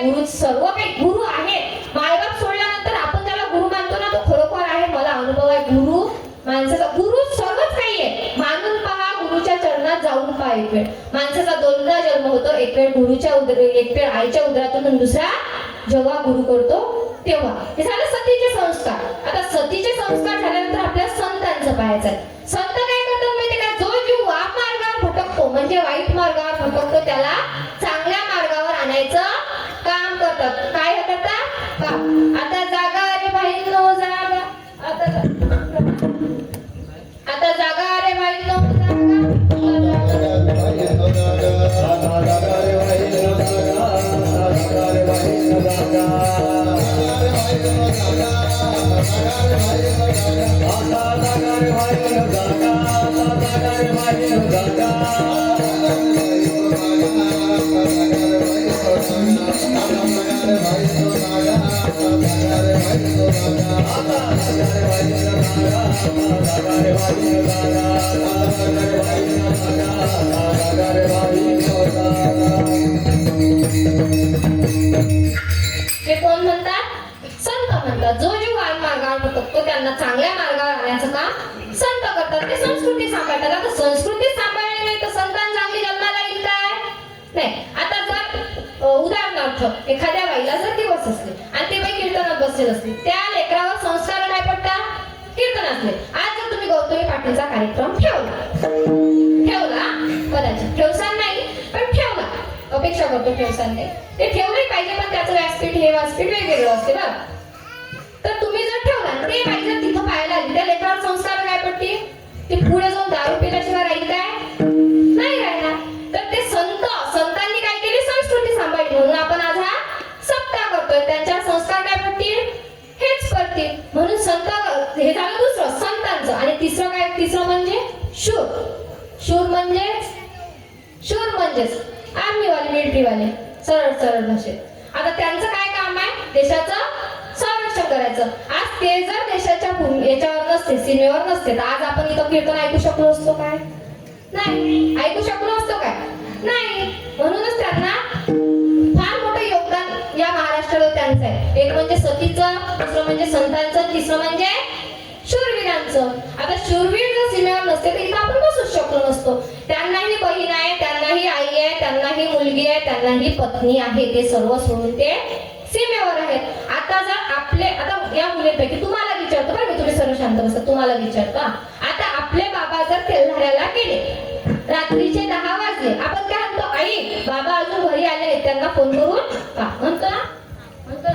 गुरु सर्व काही गुरु आहे. मायबाप सोडल्यानंतर आपण त्याला गुरु मानतो ना, तो खरोखर आहे. मला अनुभव आहे. गुरु माणसाचा गुरु सर्वच काही आहे. मानून पहा, गुरुच्या चरणात जाऊन पहा. एक वेळ माणसाचा दोनदा जन्म होतो. एक वेळ एक वेळ आईच्या उदरातून आणि दुसरा जेव्हा गुरु करतो तेव्हा. हे झालं सतीचे संस्कार. आता सतीचे संस्कार झाल्यानंतर आपल्याला संतांचं पाहायचं आहे. संत काय करतात माहिती का? जो जीव वाप मार्गावर भटकतो म्हणजे वाईट मार्गावर भटकतो त्याला चांगल्या मार्गावर आणायचं काम करतात. काय करतात? काम. आता जागा रे बहिणो जागा, आता जागा रे बहिणो हे कोण म्हणतात? संत म्हणतात. जो जीव वाईट मार्गावर भटकतो त्यांना चांगल्या मार्गावर आणण्याचं काम संत करतात. ते संस्कृती सांभाळतात. आता संस्कृती सांभाळली नाही तर संतान चांगली जन्माला येईल काय? नाही. आता जर उदाहरणार्थ एखाद्या बाईला जर दिवस असले आणि ती बाई कीर्तनात बसलेली असली, त्या लेकरावर संस्कार नाही पडतात? कीर्तन असले. आज जर तुम्ही गौतमी पाटीलचा कार्यक्रम ठेवला कदाचित ठेवसान नाही पण ठेवला, अपेक्षा करतो ठेवसान नाही, ते ठेवले पाहिजे पण त्याचं व्यासपीठ हे व्यासपीठ वेगवेगळं असते बरं. तर तुम्ही जर ठेवला ते बाई जर तिथं पाहायला आली, त्या लेकरावर संस्कार काय पडते? ती पुढे जाऊन दारू पिल्याशिवाय राहील काय? नाही राहणार. तर ते संतांनी काय केली? संस्कृती सांभाळली. म्हणून आपण आज हा सप्ताह करतोय. त्यांच्या संस्कार काय पडतील? हेच पडतील. म्हणून संत हे झालं दुसरं संतांचं. आणि तिसरं म्हणजे शूर म्हणजेच आर्मीवाले, मिलिटरीवाले, सरळ भाषेत. आता त्यांचं काय काम आहे? देशाचं संरक्षण करायचं. आज ते जर देशाच्या याच्यावर नसते, सीमेवर नसते, तर आज आपण इथं कीर्तन ऐकू शकलो असतो काय? नाही. ऐकू शकलो असतो काय? नाही. म्हणूनच त्यांना फार मोठं योगदान या महाराष्ट्राला त्यांचं आहे. एक म्हणजे सतीचं, दुसरं म्हणजे संतांचं, तिसरं म्हणजे शूरवीरांचं. आता शूरवीर जर सीमेवर नसते तर इथं आपण बसूच शकलो नसतो. त्यांनाही बहीण आहे, त्यांनाही आई आहे, त्यांनाही मुलगी आहे, त्यांनाही पत्नी आहे. ते सर्व सोडून ते सीमेवर आहेत. आता या मुलींपैकी तुम्हाला विचारतो बरं, तुम्ही सर्व शांत बसा, तुम्हाला विचारतो. आता आपले बाबा जर तेल्हाऱ्याला गेले, रात्रीचे 10 वाजले, आपण काय म्हणतो? आई बाबा अजून घरी आले नाहीत, त्यांना फोन करून का म्हणतो ना? म्हणतो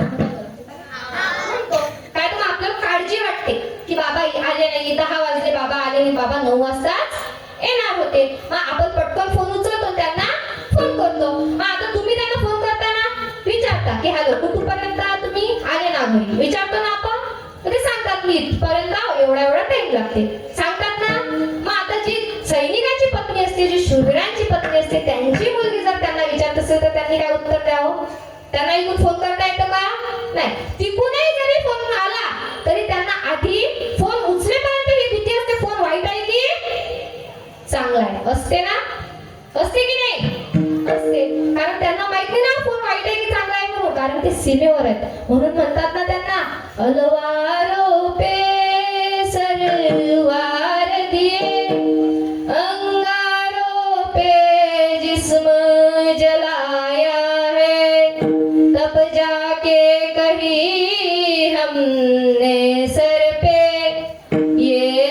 काय? तर आपल्याला काळजी वाटते की बाबा आले नाही, 10 वाजले, बाबा आले नाही, बाबा 9 वाजताच येणार होते. मग आपण पटकन फोन उचलतो, त्यांना फोन करतो. मग आता तुम्ही त्यांना फोन करताना विचारता की हॅलो कुठपर्यंत तुम्ही आले ना घरी? विचारतो ना आपण. तर ते सांगतात मी इथपर्यंत एवढा टाइम लागते, सांगतात ना. मग आता जी सैनिकाची पत्नी असते, जी शूरवीरांची पत्नी असते, त्यांची मुलगी जर त्यांना विचारत असेल तर त्यांनी काय उत्तर द्यावं? त्यांना इकडून फोन करता येतं का? नाही. तिकडूनही जरी फोन आला तरी त्यांना आधी फोन उचलेपर्यंत ही भीती असते, फोन वाईट आहे की चांगला आहे? असते ना? असते की नाही? असते. कारण त्यांना माहित नाही ना फोन वाईट आहे की चांगला आहे म्हणून, कारण ते सीमेवर आहेत. म्हणून म्हणतात ना त्यांना, अलवारो पे सरवार दिए, अंगारों पे जिस्म जलाया है, तब जाके कही हमने सर पे ये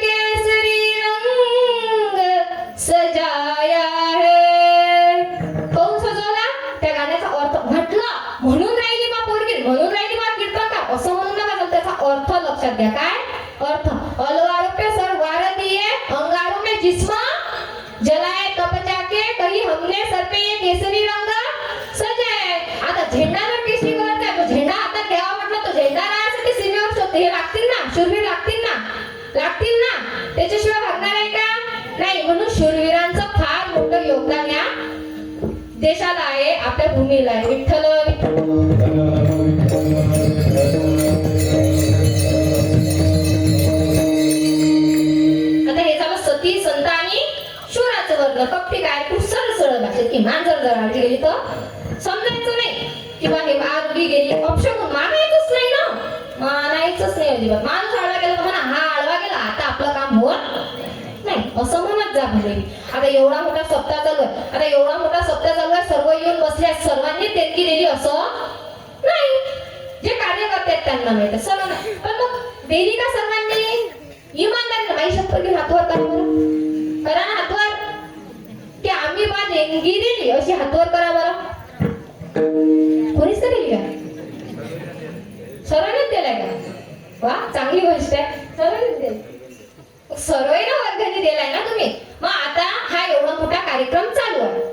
केसरी रंग सजाया है. कोण सजवला? त्या गाण्याचा अर्थ म्हटलं म्हणून राहिली बा पोरगी, म्हणून राहिली बा कीर्तनकार, असं म्हणून नका. त्याचा अर्थ लक्षात घ्या. काय अर्थ? अलवारों पे सरवार दिए, अंगारों में जिस्म जलाए, तब जाके कही हमने सर पे ये केसरी रंग सजाया. आता झेंडा जर केसरी कलरचा आहे, तो झेंडा आता घ्यावा म्हटलं, तो झेंडा राहण्यासाठी सीमेवर शोधते. हे लागतील ना, शूरवीर लागतील ना, त्याच्याशिवाय भागणार आहे का? नाही. म्हणून शूरवीरांचं फार मोठं योगदान या देशाला आहे, आपल्या भूमीला आहे. विठ्ठल आता हे झालं सती, संत आणि शूराचं वर्णन. कपटी काय? खूप सरळ भाषेत, की मांजर जर आली गेली तर समजायचं नाही. किंवा हे आरडी गेली ऑप्शन मानायचंच नाही ना, मानायचंच नाही अजिबात. माणूस आडवा गेला तर म्हणा हा आडवा गेला, आता आपलं काम होत नाही असं म्हणत जा भले. आता एवढा मोठा सप्ताह चालू आहे, सर्व येऊन बसले आहेत, सर्वांनी देणगी दिली असं नाही. जे कार्यकर्ते आहेत त्यांना मिळते सर्व नाही, पण मग दिली का सर्वांनी इमानदारीने बाई शपथ घेऊन हातवर करा बरं, करा ना हातवर, की आम्ही बा देणगी दिली अशी हातवर करा बरं. कोणीच तर दिली का? सर्वांनीच दिलाय का? वा चांगली गोष्ट आहे, सर्वांनीच दिली. सर्वांना वर्गणी दिलाय ना तुम्ही. मग आता हा एवढा मोठा कार्यक्रम चालू आहे,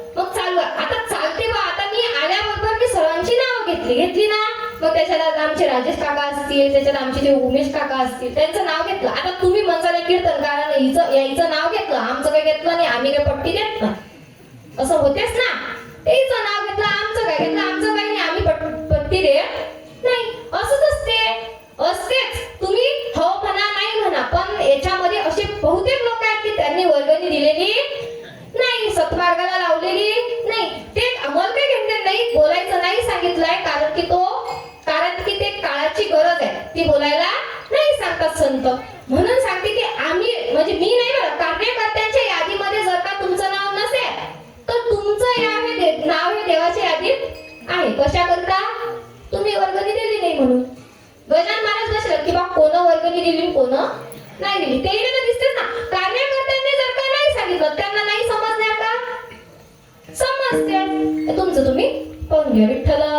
आता चालते बा. आता मी आल्याबरोबर मी सर्वांची नाव घेतली ना. मग त्याच्यात आमचे राजेश काका असतील, त्याच्यात आमचे जे उमेश काका असतील, त्यांचं नाव घेतलं. आता तुम्ही म्हणसाल कीर्तनकाराने याचं नाव घेतलं, आमचं काही घेतलं नाही, आम्ही काही पट्टी देत ना, असं होतेच ना. त्याचं नाव घेतलं, आमचं काय घेतलं, आमचं काही नाही, आम्ही पट्टी देत नाही, असंच असतेच. तुम्ही हो म्हणा नाही म्हणा, पण याच्यामध्ये असे बहुतेक लोक आहेत की त्यांनी वर्गणी दिलेली नाही, सत्मार्गाला लावलेली नाही. ते अंमल काही घेतले नाही, बोलायचं नाही सांगितलंय, कारण की ते काळाची गरज आहे, ती बोलायला नाही सांगतात संत. म्हणून सांगते की आम्ही म्हणजे मी नाही बरं, कार्यकर्त्यांच्या यादीमध्ये जर का तुमचं नाव नसेल तर तुमचं नाव हे देवाच्या यादीत आहे. कशा करता? तुम्ही वर्गणी दिली नाही म्हणून. गजान महाराज बसलं की बा कोण वर्गणी दिली कोण नाही दिली, ते दिसतेच ना. कार्यकर्त्यांनी जर का नाही सांगितलं, त्यांना नाही समजणार का? समजते. तुमचं तुम्ही पाहून घ्या. विठ्ठला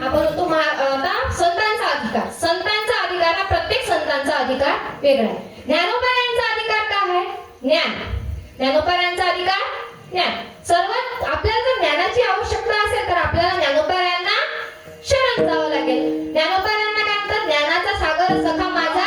आपण तो आता संतांचा अधिकार हा प्रत्येक संतांचा अधिकार वेगळा आहे. ज्ञानोबायांचा अधिकार काय आहे? ज्ञानोबायांचा अधिकार ज्ञान. सर्व आपल्याला जर ज्ञानाची आवश्यकता असेल तर आपल्याला ज्ञानोबायांना शरण जावं लागेल. ज्ञानोबायांना काय म्हणतात? ज्ञानाचा सागर सखा माझा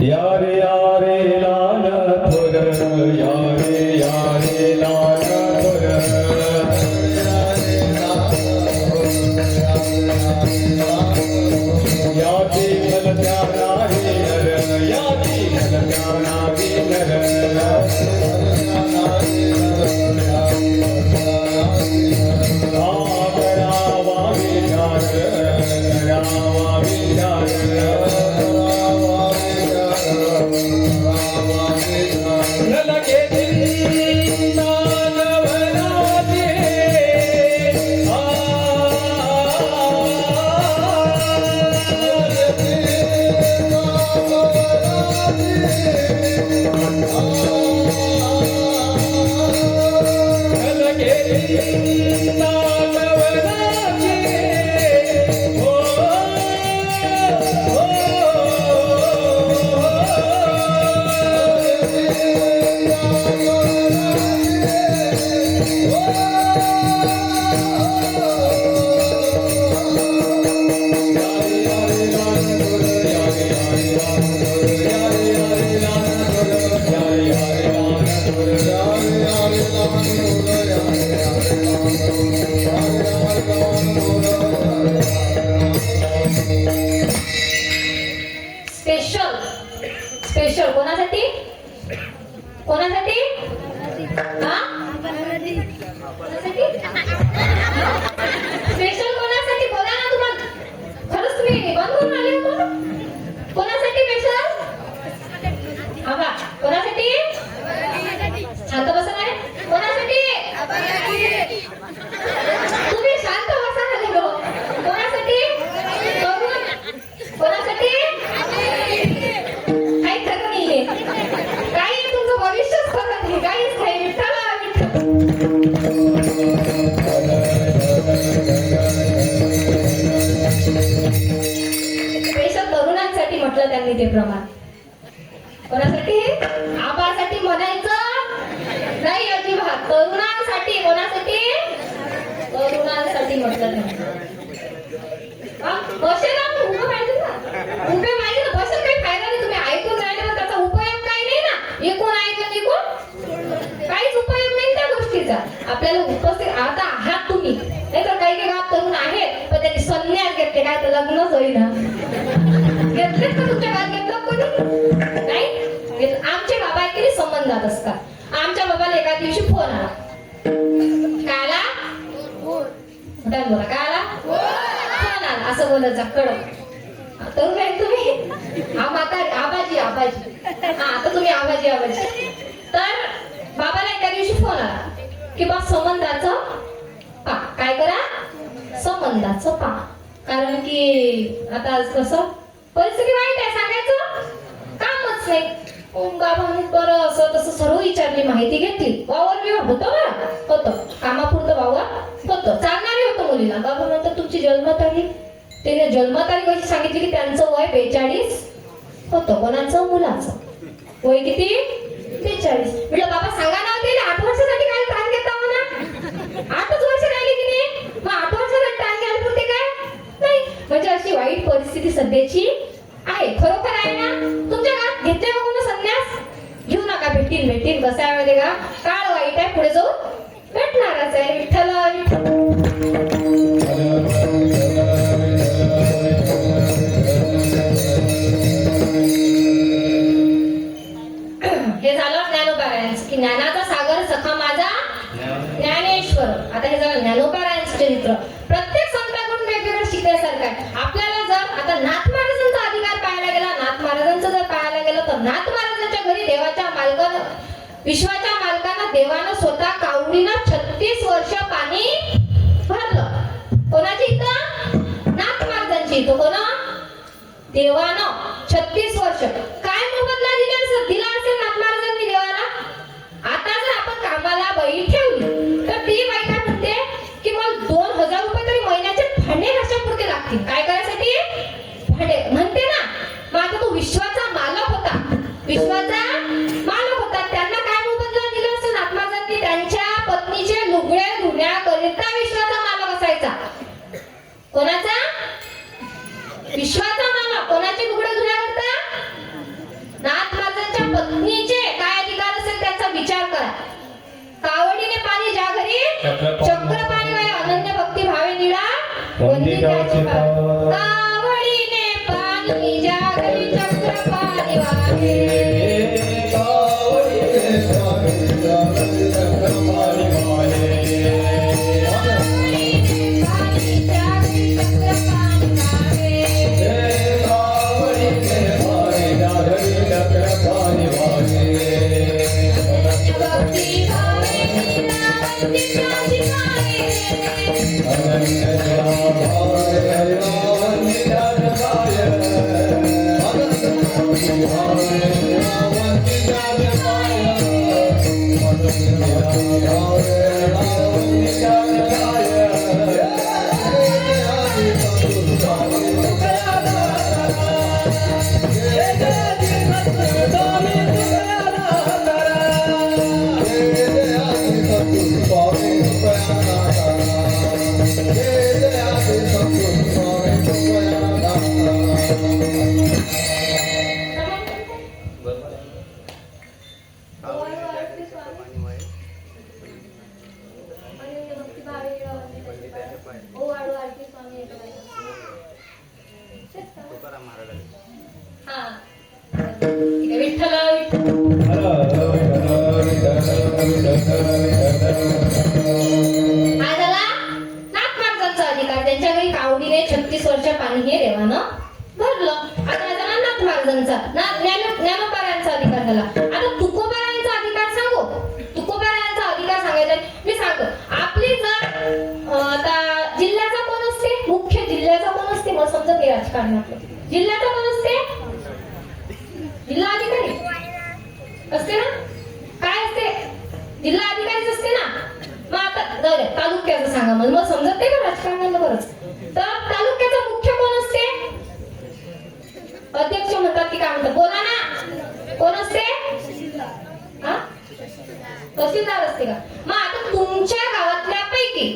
यारे यारे लाल थोर यारे यारे लाल थोर याती भल प्यारा रे नर याती भल प्यारा रे नर स्पेशल स्पेशल कोणासाठी कोणासाठी हा कोणासाठी स्पेशल कोणासाठी बोला ना तुम्हाला खरंच तुम्ही बंद करून आले हो का? कोणासाठी स्पेशल हा बा कोणासाठी शांत बसा नाही कोणासाठी तुम्ही शांत बसा नाही हो. कोणासाठी तरुण कोणासाठी काही खरं नाहीये काही तुमचं भविष्यच खरं नाही काहीच नाही विठ्ठला विठ्ठल स्पेशल तरुणांसाठी म्हटलं त्यांनी ते प्रमाण कोणासाठी आबासाठी म्हणायचं नाही अजिबात तरुणांसाठी कोणासाठी तरुणांसाठी म्हटलं त्यांनी बसेल ना उभं पाहिजे ना उभे पाहिजे ना बसेल काही फायदा नाही तुम्ही ऐकून राहिले तर त्याचा उपयोग काही नाही ना एकूण ऐकून निघून काहीच उपयोग नाही त्या गोष्टीचा आपल्याला उपस्थित आता आहात तुम्ही नाही तर काही काही गावात तरुण आहेत पण त्यांनी संन्यास घेतले काय तर लग्नच होईना घेतलेत का तुमच्या गावात घेतलं कोणी नाही आमचे बाबा एकरी संबंधात असतात आमच्या बाबाला एका दिवशी फोन आला काय आला बोला काय आला फोन आला असं बोलत जा कडक तरुण आहे तुम्ही आबाजी हा आता तुम्ही आबाजी तर बाबाला एका दिवशी फोन आला की बा संबंधाचं पा काय करा संबंधाचं पा कारण की आता कसं परिस्थिती वाईट आहे सांगायचं कामच नाही बरं असं तसं सर्व विचारली माहिती घेतली वावर विवाह होतं बरं होतं कामापुरतं वावर होतं चालणारी होतं मुलीला बाबा म्हणतात तुमची जन्मतारीख तिने जन्मतारीख अशी सांगितली की त्यांचं वय 42 होतं कोणाचं मुलाचं वय किती 42 म्हटलं बाबा सांगा ना ते 8 वर्षासाठी काय त्रास घेता म्हणा 8च वर्ष राहिली की नाही मग 8 वर्षासाठी त्रास घ्यायला पुरते काय नाही म्हणजे अशी वाईट परिस्थिती सध्याची आहे खरोखर आहे ना तुमच्या गावात घेतले का कोणी संन्यास घेऊ नका भेटीन कसं आहे माहिती का काळ वाईट आहे पुढे जाऊन भेटणारच आहे विठ्ठल हे झालं ज्ञानोपारायणचं की ज्ञानाचा सागर सखा माझा ज्ञानेश्वर आता हे झालं ज्ञानोपारायणचं चरित्र प्रत्येक संतांकडून वेगवेगळं शिकण्यासारखं आहे आपल्याला जर आता नाथ महाराजांचा अधिकार पाहायला गेला नाथ महाराजांचं जर पाहायला गेलं तर नाथ महाराजांच्या घरी देवाच्या मालकानं विश्वाच्या मालकानं देवानं स्वतः कावडीनं 36 वर्ष पाणी भरलं कोणाची इथं नाथ महाराजांची इथं कोणा देवानं 36 वर्ष काय मोबदला दिला असेल नाथ महाराजांनी देवाला आता जर आपण कामाला बाई ठेवली तर ती बाई काय म्हणते की मला 2000 रुपये तरी महिन्याचे भांडे घासण्यापुरते लागतील काय करायसाठी भांडे म्हणते ना मग आता तो विश्वाचा मालक होता त्यांना काय मोबदला दिला असेल नाथ महाराजांनी त्यांच्या पत्नीचे लुगडे धुण्याकरिता विश्वाचा मालक असायचा कोणाचा विश्वाचा मालक कोणाचे लुगडे धुण्याकरिता नाथ महाराजांच्या पत्नीचे काय अधिकार असेल त्याचा विचार करा कावडीने पाणी ज्या घरी चक्र पाणी वाहे अनन्य भक्ती भावे निळा वंदिताची कावडीने पाणी ज्या घरी चक्र पाणी वाहे Hare ज्ञानोबारायांचा अधिकार झाला. आता तुकोबारायांचा अधिकार सांगू. तुकोबारायांचा अधिकार सांगायचा आहे. मी सांगतो आपली जर आता जिल्ह्याचा कोण असते, मुख्य जिल्ह्याचा कोण असते, मला समजा ते राजकारणातलं जिल्ह्याचा कोण असते, जिल्हा अधिकारी असते ना. काय असते, जिल्हा अधिकारीच असते ना. मग आता जाऊ द्या, तालुक्याचं सांगा मला समजत नाही का राजकारणाला बरंच. तर तालुक्याचा मुख्य कोण असते, अध्यक्ष म्हणतात की काय म्हणतात, बोला ना, कोण असते, हा तहसीलदार असते का. मग आता तुमच्या गावातल्या पैकी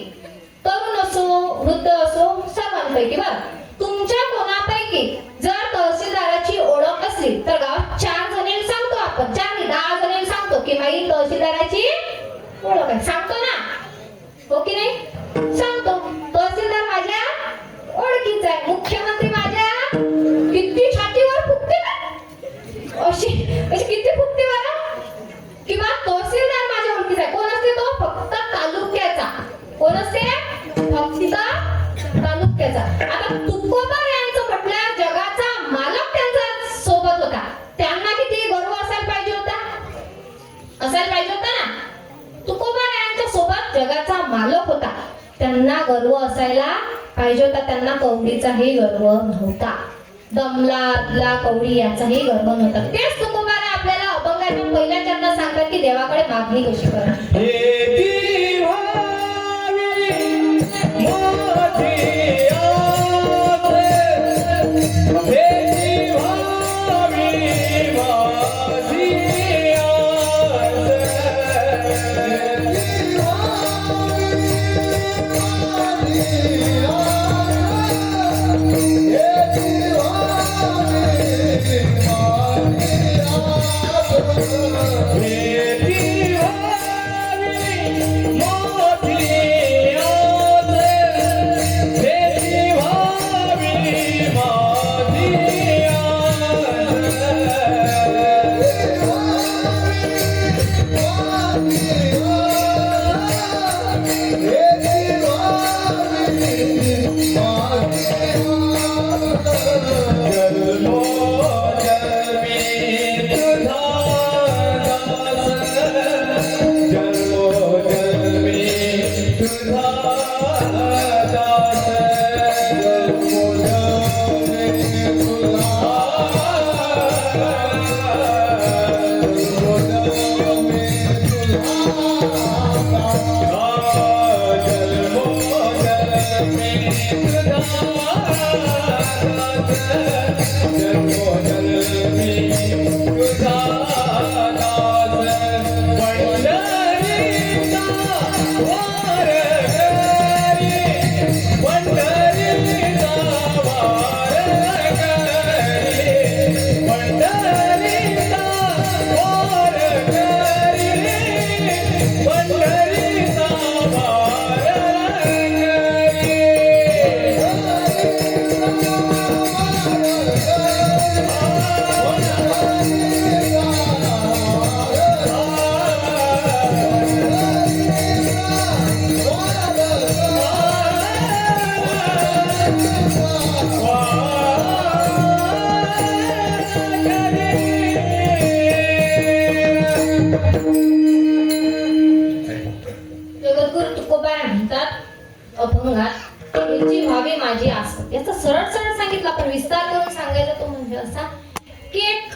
तरुण असो वृद्ध असो सर्वांपैकी बरं तुमच्या कोणापैकी जर तहसीलदाराची ओळख असली तर गावात 4 जणांना सांगतो आपण, 4 नाही 10 जणांना सांगतो की माई तहसीलदाराची ओळख आहे, सांगतो ना, हो की नाही, सांगतो. तहसीलदार माझ्या ओळखीचा आहे, मुख्यमंत्री माझ्या किती छातीवर फुकते ना, अशी किती फुकते बरं. किंवा तहसीलदार माझ्या ओळखीचा आहे, कोण असते तो, फक्त तालुक्याचा, कोण असते, फक्त तालुक्याचा. आता तुकोबार यांचं म्हटलं जगाचा मालक त्यांचा सोबत होता, त्यांना किती गर्व असायला पाहिजे होता, असायला पाहिजे होता ना. तुकोबार यांच्या सोबत जगाचा मालक होता, त्यांना गर्व असायला पाहिजे होता. त्यांना कवडीचाही गर्व नव्हता, दमला कवडी याचाही गर्व नव्हता. तेच तुकोबार आपल्याला अभंगाच्या पहिल्या चरणात सांगतात की देवाकडे मागणी कशी करा. जगद्गुरु तुकोबार म्हणतात अभंगात तुमची व्हावी माझी आस. याचा सरळ सरळ सांगितलं, पण विस्तार करून सांगायला तो म्हणजे असा की एक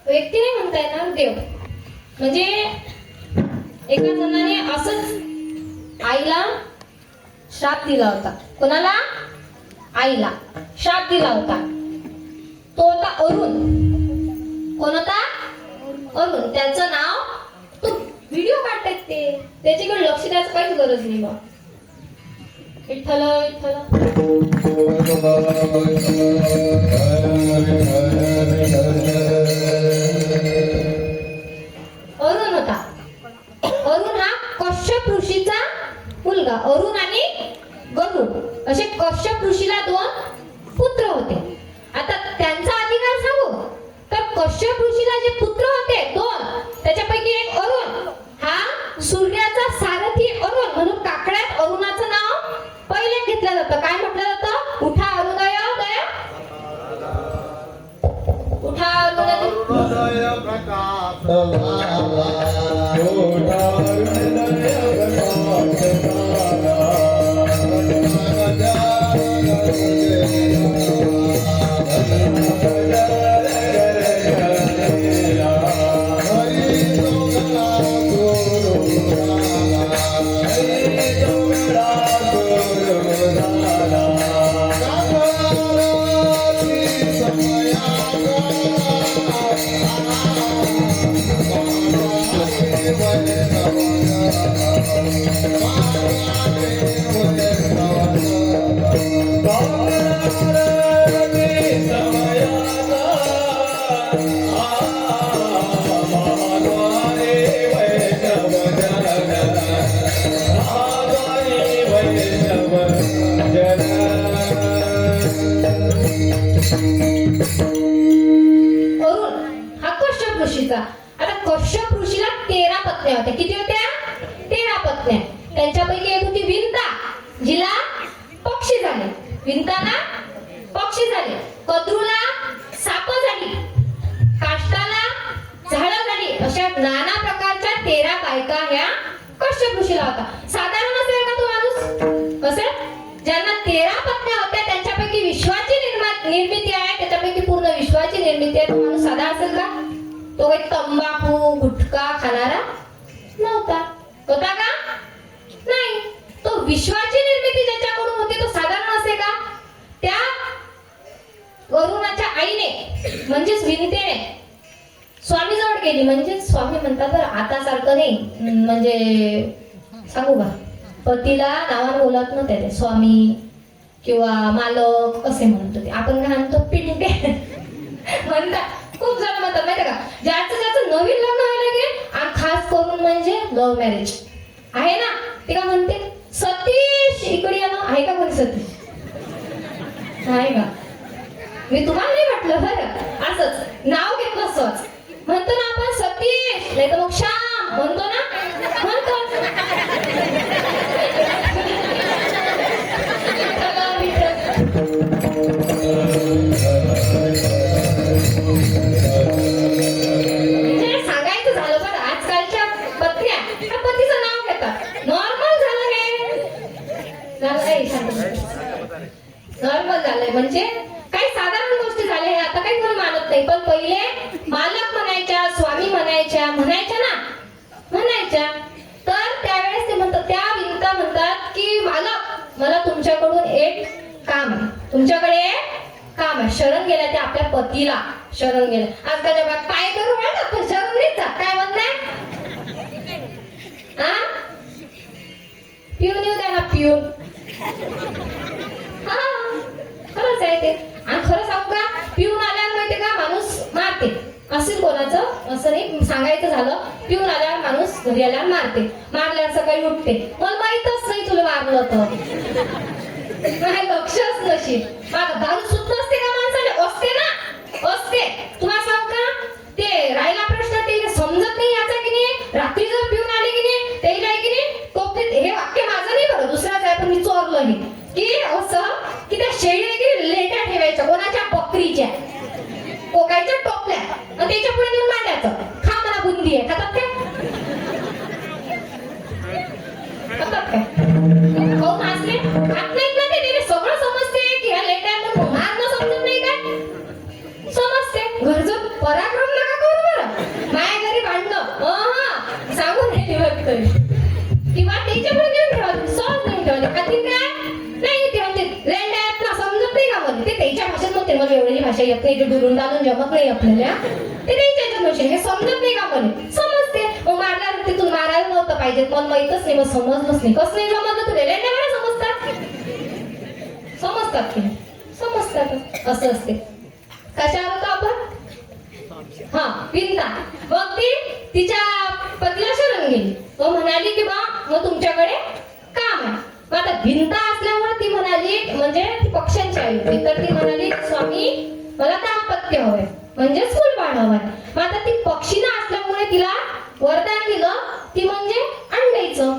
व्यक्ती नाही म्हणता येणार, देव म्हणजे एका जणाने असंच आईला श्राप दिला होता. कोणाला, आईला श्राप दिला होता. तो होता अरुण. कोण होता, अरुण. त्याचं नाव, तो व्हिडिओ काढतात ते, त्याच्याकडे लक्ष द्यायचं काहीच गरज नाही. मग विठ्ठल विठ्ठल अरुण होता. अरुण हा कश्यप ऋषीचा मुलगा. अरुण आणि गरुड असे कश्यप ऋषीला 2 पुत्र होते. आता त्यांचा अधिकार सांगू तर कश्यप ऋषीला जे पुत्र होते 2, त्याच्यापैकी एक अरुण हा सूर्याचा सारथी अरुण म्हणून काकड्यात अरुणाचं नाव पहिले घेतलं जातं. काय म्हटलं जातं, उठा अरुणोदय, उठा अरुणोदय. प्रकाश झाला अरुण हा कश्यप ऋषीचा. आता कश्यप ऋषीला 13 पत्न्या होत्या. किती होत्या? 13 पत्न्या. त्यांच्यापैकी एक होती विंता, जिला पक्षी झाले. विंताला पक्षी झाले. कद्रूला साप झाली. काष्टाला झाडं झाली. अशा नाना प्रकारच्या 13 बायका ह्या कश्यप ऋषीला होता. साधारण असेल का तो माणूस? असेल. ज्यांना 13 पत्न्या होत्या त्यांच्यापैकी विश्वाची निर्मिती आहे, त्याच्यापैकी पूर्ण विश्वाची निर्मिती आहे. तो माणूस साधा असेल का? तो काही तंबाखू गुटखा खाणारा नव्हता. होता का? नाही. तो विश्वाची निर्मिती ज्याच्याकडून होती तो साधारण असे का? त्या वरुणाच्या आईने म्हणजेच विनतेने स्वामी जवळ गेली. म्हणजे स्वामी म्हणतात बरं आता सारखं नाही, म्हणजे सांगू का, पतीला नावाने बोलत नव्हते ते स्वामी किंवा मालक असे म्हणत होते. आपण काय म्हणतो पिंटे म्हणतात. खूप जण म्हणतात माहिती का, ज्याचं नवीन लग्न व्हायला गे आणि खास करून म्हणजे लव्ह मॅरेज आहे ना, ते का म्हणते सतीश इकडे या ना. आहे का कोणी सतीश? आहे का? मी तुम्हाला नाही म्हटलं बरं, असंच नाव घेतलं सहज. म्हणतो ना आपण सतीश, नाही तर मग श्याम म्हणतो ना, म्हणतो. म्हणजे सांगायचं झालं बरं, आजकालच्या पत्न्या ह्या पतीचं नाव घेतात. नॉर्मल झालं हे, नॉर्मल झालंय. म्हणजे काही साधारण गोष्टी झाल्या हे आता काही कोणी मानत नाही. पण पहिले मालक म्हणायच्या, स्वामी म्हणायच्या ना, म्हणायच्या. तर त्यावेळेस ते म्हणतात, त्या विनता म्हणतात की मालक मला तुमच्याकडून एक काम आहे. तुमच्याकडे काम आहे. शरण गेल्या त्या आपल्या पतीला शरण गेल्या. आजकालच्या बाबा काय करू म्हणतात पण शरण नाही जात. काय म्हणताय? हा पिऊन येऊ द्या ना, पिऊन. हा खरंच आहे ते. आणि खरं सांगू का, पिऊन आल्यावर माहितीये का माणूस मारते. असेल कोणाचं असं नाही, सांगायचं झालं पिऊन आल्यावर माणूस घरी आल्यावर मारते. मारल्यावर सकाळी उठते. मला माहितच नाही तुला मारलं होतं. लक्षच नशील. दारू सुद्धा असते का माणसाला? असते ना, असते. तुम्हाला सांग का, ते राहिला प्रश्न ते समजत नाही याचा की नाही. रात्री जर पिऊन आले की नाही, त्याला आहे की नाही टोपलीत, हे वाक्य माझं नाही बरं, दुसऱ्याच आहे पण मी चोरलं नाही, की असं की त्या शेळीने की लेट्या ठेवायच्या कोणाच्या, बकरीच्या, कोकायच्या टोपल्या आणि त्याच्या पुढे नेऊन मांडायचं. खा मला बुंदी आहे. खातात काय? खातात काय? खाऊन हसले? खात नाहीत ना ते. सगळं समजते की ह्या लेट्यांना मारणं समजत नाही काय? समजते. घरचं पराक्रम नका करू बरं. माया घरी भांडणं सांगून नाही बघ तरी. किंवा त्याच्या पुढे नेऊन ठेवा, सहज नाही ठेवले. खातील काय? नाही ते म्हणते लेंड्यात ना, समजत नाही का मला. ते त्याच्या भाषेत म्हणते, मला एवढी भाषा येत नाही, ते डुरून डालून जमत नाही आपल्याला. ते त्याच्या भाषेत हे समजत नाही का मला. समजते. मग मारल्यावर तिथून मारायला नव्हतं पाहिजे. मला माहितच नाही, मग समजलंच नाही. कसं नाही समजलं तुला? लेंड्या मला समजतात, समजतात की समजतात. असं असते. कशावर होतो आपण? हा विंता. मग ती तिच्या पतीला शरण गेली. तो म्हणाली की बा मग तुमच्याकडे काम आहे. मग आता भिंता असल्यामुळे ती म्हणाली, म्हणजे ती पक्ष्यांची आई होती, तर ती म्हणाली स्वामी मला दाम्पत्य हवंय, म्हणजे फुलबाळ हवंय. मग आता ती पक्षीना असल्यामुळे तिला वरदान दिलं, ती म्हणजे अंड्याचं.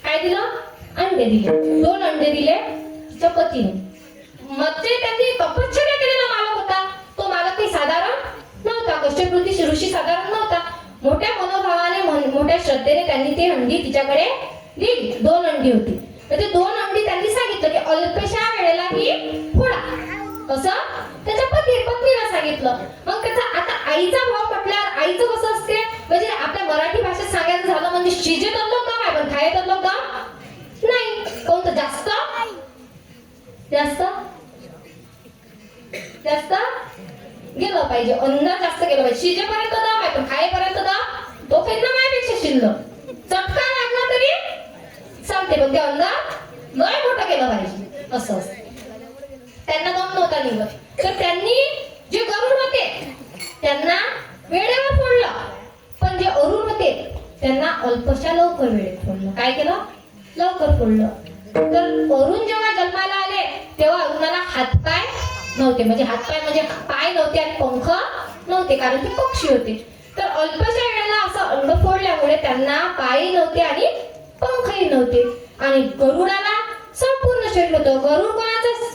काय दिलं? अंडे दिले. 2 अंडे दिले तिच्या पतीने. म्हणजे त्यांनी तपश्चर्या केलेला मालक होता. तो मालक काही साधारण नव्हता. कश्यप ऋषी साधारण नव्हता. मोठ्या मनोभावाने मोठ्या श्रद्धेने त्यांनी ती अंडी तिच्याकडे दिली. 2 अंडी होती. तर ते 2 अंडी त्यांनी सांगितलं की अल्पशा वेळेला ही फोडा. कसं त्याच्या पत्नीला सांगितलं. मग त्याचा आता आईचा भाव पटल्यावर आईचं कसं असते, म्हणजे आपल्या मराठी भाषेत सांगायचं झालं म्हणजे शिजे तल्लो का काय पण खाये तल्लो का नाही. कोणतं जास्त जास्त जास्त गेलं पाहिजे, अन्न जास्त गेलं पाहिजे. शिजेपर्यंत दाब आहे पण खायपर्यंत दाब तो काही ना मायपेक्षा शिल्लक. चटका लागला तरी चालते पण ते अन्न लय मोठं केलं पाहिजे असं असतं. त्यांना दम नव्हता निघत. तर त्यांनी जे गरुड होते त्यांना वेळेवर फोडलं, पण जे अरुण होते त्यांना अल्पशा लवकर वेळेत फोडलं. काय केलं? लवकर फोडलं. तर अरुण जेव्हा जन्माला आले तेव्हा अरुणाला हातपाय नव्हते, म्हणजे हातपाय म्हणजे पाय नव्हते आणि पंख नव्हते, कारण ते पक्षी होते. तर अल्पशा वेळेला असं अंड फोडल्यामुळे त्यांना पाय नव्हते आणि पंखही नव्हते. आणि गरुडाला संपूर्ण शरीर होतं. गरुड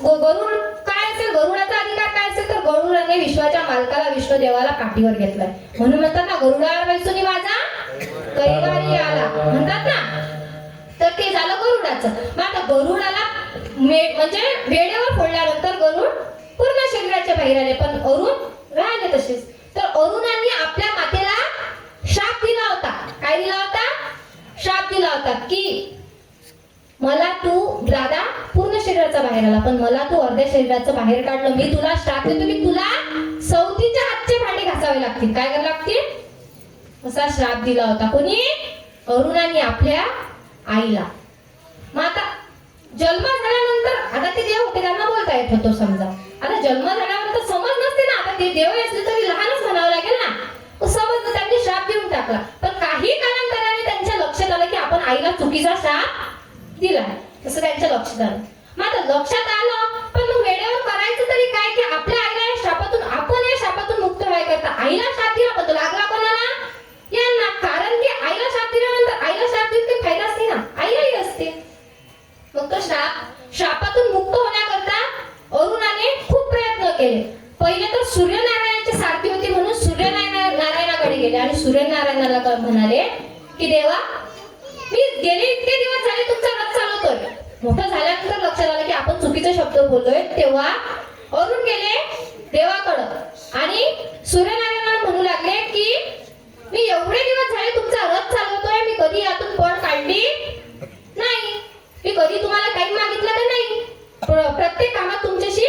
गरुड काय असेल, गरुडाचा अधिकार काय असेल, तर गरुडाने विश्वाच्या मालकाला विष्णुदेवाला पाठीवर घेतलाय. म्हणून म्हणतात ना गरुडावर बैसून माझा कैवारी आला म्हणतात ना. तर ते झालं गरुडाचं. मग आता गरुडाला म्हणजे वेळेवर फोडल्यानंतर गरुड पूर्ण शरीराच्या बाहेर आले, पण अरुण राहिले तसेच. तर अरुणाने आपल्या मातेला शाप दिला होता. काय दिला होता? शाप दिला होता की मला तू दादा पूर्ण शरीराचा बाहेर आला, पण मला तू अर्ध्या शरीराचं बाहेर काढलं. मी तुला शाप देतो की तुला सवतीच्या हातचे भांडे घासावे लागतील. काय करावे लागतील असा शाप दिला होता. कोणी? अरुणाने आपल्या आईला. मग आता जन्म झाल्यानंतर आता ते देव होते त्यांना बोलता येत होतो समजा. आता जन्म झाल्यानंतर समज नसते ना, आता ते देव असले तरी लहानच म्हणावं लागेल ना. समज त्यांनी शाप देऊन टाकला, पण काही कालांतराने त्यांच्या लक्षात आलं की आपण आईला चुकीचा शाप दिला तसं त्यांच्या लक्षात आलं. मग आता लक्षात आलं, पण मग वेळेवर करायचं तरी काय की आपल्या आईला या शापातून आपण या शापातून मुक्त व्हाय करता आईला शाप दिला, पण तो लागला कोणाला? यांना. कारण की आईला शाप दिल्यानंतर आईला शाप देऊन काही फायदाच नाही ना, आईलाही असते. मग तो शापातून मुक्त होण्याकरता अरुणाने खूप प्रयत्न केले. पहिले तर सूर्यनारायणाची सारथी होती म्हणून सूर्यनारायणाकडे गेले आणि सूर्यनारायणाला म्हणाले की देवा मी गेले इतके दिवस झाले तुमचा रथ चालवतोय. मोठं झाल्यानंतर लक्षात आलं की आपण चुकीचे शब्द बोलतोय. तेव्हा अरुण गेले देवाकडं आणि सूर्यनारायणाला म्हणू लागले की मी एवढे दिवस झाले तुमचा रथ चालवतोय, मी कधी यातून पळ काढली नाही, मी कधी तुम्हाला काही मागितलं का नाही, प्रत्येक कामात तुमच्याशी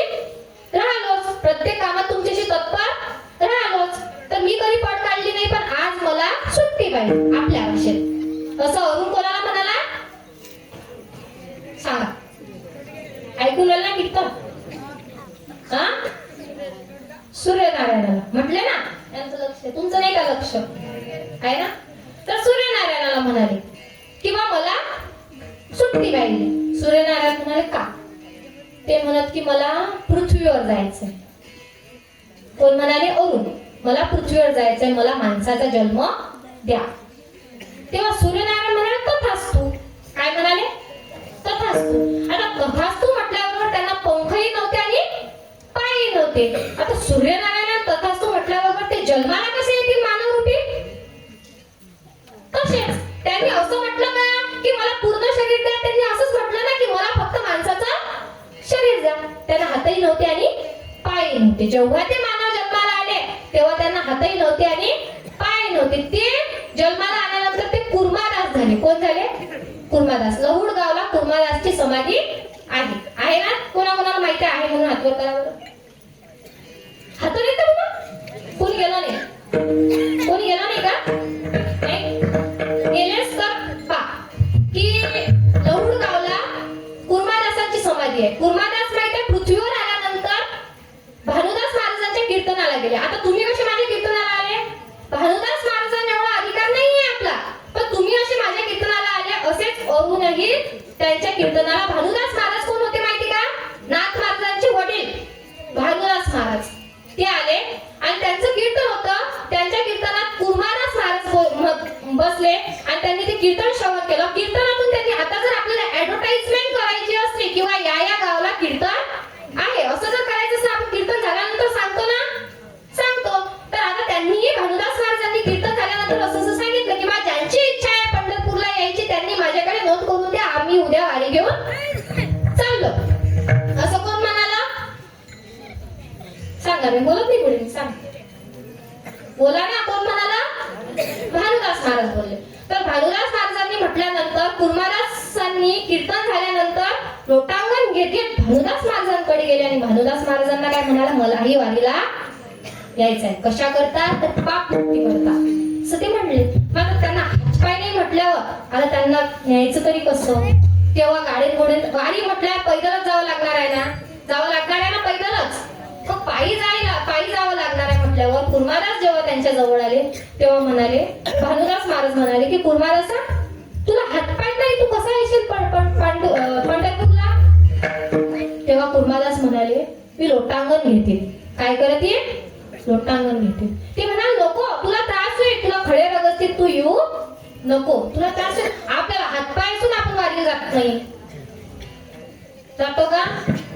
राहिलोच, प्रत्येक कामात तुमच्याशी तत्पर राहिलोच, तर मी कधी पळ काढली नाही, पण आज मला सुट्टी पाहिजे आपल्या भाषेत. असं अरुण कोणाला म्हणाला सांगा? ऐकून आलं ना कीर्तन? हा सूर्यनारायणाला म्हटले ना. त्यांचं लक्ष तुमचं नाही का लक्ष आहे ना. तर सूर्यनारायणाला म्हणाले किंवा मला सुट्टी पाहिजे. सूर्यनारायण म्हणाले का? ते म्हणत की मला पृथ्वीवर जायचंय. कोण म्हणाले? अरुण. मला पृथ्वीवर जायचंय, मला माणसाचा जन्म द्या. तेव्हा सूर्यनारायण म्हणाले तथास्तु. काय म्हणाले? तथास्तु. आता तथास्तु म्हटल्याबरोबर त्यांना पंखही नव्हते आणि पायही नव्हते. आता सूर्यनारायण तथास्तु म्हटल्याबरोबर ते जन्माला कसे येतील मानवरूपी? तसेच त्यांनी असं म्हटलं का की मला पूर्ण शरीर द्या? त्यांनी असंच म्हटलं ना की मला फक्त माणसाचं शरीर द्या. त्यांना हातही नव्हते आणि पायही नव्हते. जेव्हा ते मानव जन्माला आले तेव्हा त्यांना हातही नव्हते आणि पाय नव्हते. ते जन्माला आल्यानंतर ते कुर्मादास झाले. कोण झाले? कुर्मादास. लहुड गावला कुर्मादासची समाधी आहे ना. कोणाकोणाला माहिती आहे म्हणून हातवर करा बरं. हातवर येतं बघा. कोणी गेलं नाही? कोणी गेलं नाही का? नाही गेलेस तर पा की लहुड गावला कुर्मादासांची समाधी आहे. कुर्मादास माहिती आहे पृथ्वीवर आल्यानंतर भानुदास महाराजांच्या कीर्तनाला गेले. आता तुम्ही कसे माझ्या कीर्तनाला आले? भानुदास महाराजांना एवढा अधिकार नाहीये आपला, पण तुम्ही असे माझ्या कीर्तनाला आले. असेच अरुणही त्यांच्या कीर्तनाला. भानुदास महाराज कोण होते माहिती का? नाथ महाराजांचे वडील भानुदास महाराज ते आले आणि त्यांचं कीर्तन होतं. त्यांच्या कीर्तनात कुर्मादास महाराज बसले आणि त्यांनी ते कीर्तन श्रवण केलं. कीर्तनातून त्यांनी आता जर आपल्याला ऍडव्हर्टाइजमेंट करायची असली किंवा या गावाला कीर्तन आहे असं जर करायचं असं आपण कीर्तन झाल्यानंतर सांगतो ना, सांगतो. तर आता त्यांनीही भानुदास महाराजांना कुर्मादासांनी कीर्तन झाल्यानंतर लोटांगण घेत घेत भानुदास महाराजांकडे गेले आणि भानुदास महाराजांना काय म्हणाला, मलाही वारीला यायचंय. कशा करता, तर पाप मुक्ती करता असं ते म्हणले. मग त्यांना हातपाय नाही म्हटल्यावर आता त्यांना न्यायचं तरी कसं. तेव्हा गाडीत घोडे, वारी म्हटल्यावर पैदलच जावं लागणार आहे ना, पैदलच. मग पायी जावं लागणार आहे म्हटल्यावर कुर्मादास जेव्हा त्यांच्या जवळ आले तेव्हा म्हणाले, भानुदास महाराज म्हणाले की कुर्मादासा, तुला हातपाय नाही, तू कसा येशील पंढरपूरला. तेव्हा कुर्मादास म्हणाले, मी लोटांगण घेते. काय करत ये, लोटांगण घेते. ते म्हणाल, नको, तुला त्रास होईल, तुला खडे रगसतील, तू येऊ नको, तुला त्रास होईल. आपल्याला हातपाय असून आपण वारीला जात नाही, जातो का.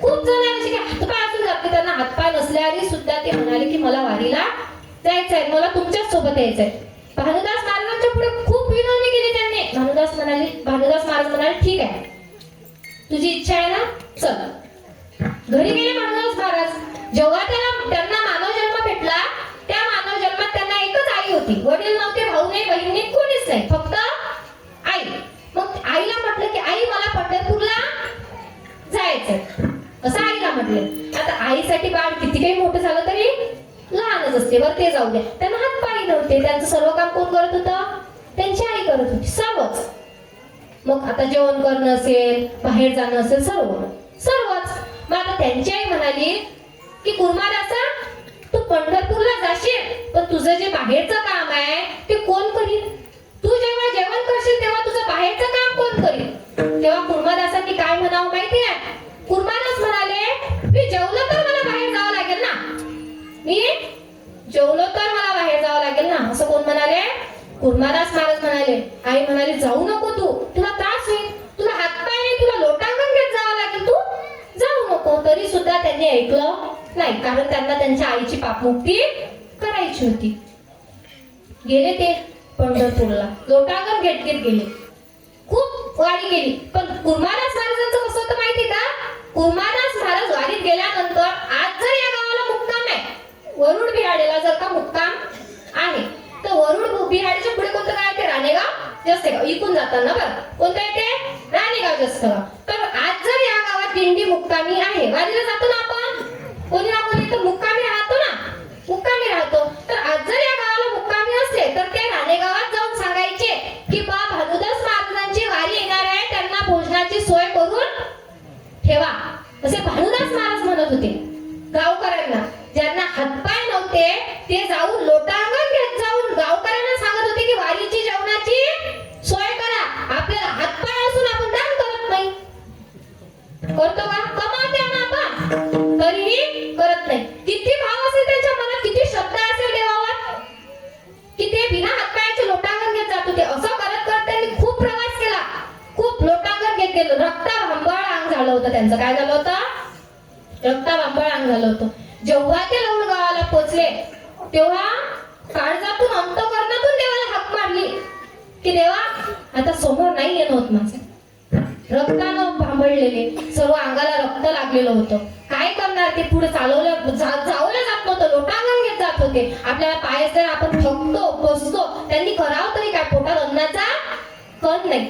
खूप जण असे की हातपाय असून जाते, त्यांना हातपाय नसल्याने सुद्धा ते म्हणाले की मला वारीला जायचंय, मला तुमच्याच सोबत यायचंय. भानुदास महाराजांच्या पुढे खूप विनवणी केली त्यांनी. भानुदास महाराज म्हणाले, ठीक आहे, तुझी इच्छा आहे ना, चल. घरी गेले भानुदास महाराज. जेव्हा त्यांना मानव जन्म भेटला, त्या मानव जन्मात त्यांना एकच आई होती. वडील नव्हते, भाऊ नाही, बहीण नाही, कोणीच नाही, फक्त आई. मग आईला म्हटलं की आई, मला पंढरपूरला जायचंय असं आईला म्हटले. आता आईसाठी बाळ किती काही मोठं झालं तरी लहानच असते, बरं ते जाऊ द्या. त्यांना हात पाय नव्हते, त्यांचं सर्व काम कोण करत होतं, त्यांची आई करत होती, सर्वच. मग आता जेवण करणं असेल, बाहेर जाणं असेल, सर्वच. मग आता त्यांची आई म्हणाली की कुर्मादासा, तू पंढरपूरला जाशील, पण तुझं जे बाहेरचं काम आहे ते कोण करील. तू जेव्हा जेवण करशील तेव्हा तुझं बाहेरचं काम कोण करील. तेव्हा कुर्मादासांनी काय म्हणावं माहिती आहे. कुर्मादास म्हणाले, मी जेवलो तर मला बाहेर जावं लागेल ना, मी जेवलो तर मला बाहेर जावं लागेल ना, असं कोण म्हणाले, कुर्मादास महाराज म्हणाले. आई म्हणाली, जाऊ नको तू, तुला त्रास होईल, तुला हातपाय नाही, तुला लोटांगण घेत जावं लागेल, तू जाऊ नको. तरी सुद्धा त्यांनी ऐकलं नाही, कारण त्यांना त्यांच्या आईची पापमुक्ती करायची होती. गेले ते पंढरपूरला, लोटांगण घेत घेत गेले, खूप वारी गेली. पण कुर्मादास महाराजांचं कसं होतं माहिती का. कुर्मादास महाराज वारीत गेल्यानंतर आज जर या गावाला मुक्काम आहे, वरुड बिहाडेला जर का मुक्काम आहे, तर वरुड बिहाडीच्या पुढे कोणतं गाव आहे, ते राणेगाव जस्तगाव. इकून जाताना बरं कोणतं आहे ते, राणेगाव जस्तगाव. तर आज जर या गावात दिंडी मुक्कामी आहे, वारीला जातो ना आपण, कोणी ना कोणी तर मुक्कामी राहतो ना, मुक्कामी राहतो. तर आज जर या गावाला मुक्कामी असले तर ते राणेगावात जाऊन सांगायचे की बा, भानुदास महाराजांची वारी येणार आहे, त्यांना भोजनाची सोय करून ठेवा, असे भानुदास महाराज म्हणत होते गावकऱ्यांना. ज्यांना हातपाय नव्हते ते जाऊन लोटांगण घेत जाऊन गावकऱ्यांना सांगत होते की वारीची जेवणाची सोय करा. आपल्याला हातपाय असून आपण दान करत नाही, करतो का, कमावते ना आपण, तरीही करत नाही. किती भाव असेल त्यांच्या मनात, किती श्रद्धा असेल देवावर, की ते बिना हातपायाचे लोटांगण घेत जात होते. असं करत करत त्यांनी खूप प्रवास केला, खूप लोटांगण घेत गेलो. रक्ताभांबळ अंग झालं होतं त्यांचं. काय झालं होतं, रक्ताभांबळ अंग झालं होतं. जेव्हा ते लवड गावाला पोहोचले तेव्हा काळजातून अंतःकरणातून देवाला हाक मारली की देवा, आता समोर नाही येणं होत माझं. रक्तानं भांबळलेले, सर्व अंगाला रक्त लागलेलं होतं. काय करणार, ते पुढे जावलं जात नव्हतं, लोटांगण घेत जात होते. आपल्याला पाय जर आपण थकतो, बसतो, त्यांनी करावं तरी काय, पोटात अन्नाचा कण नाही.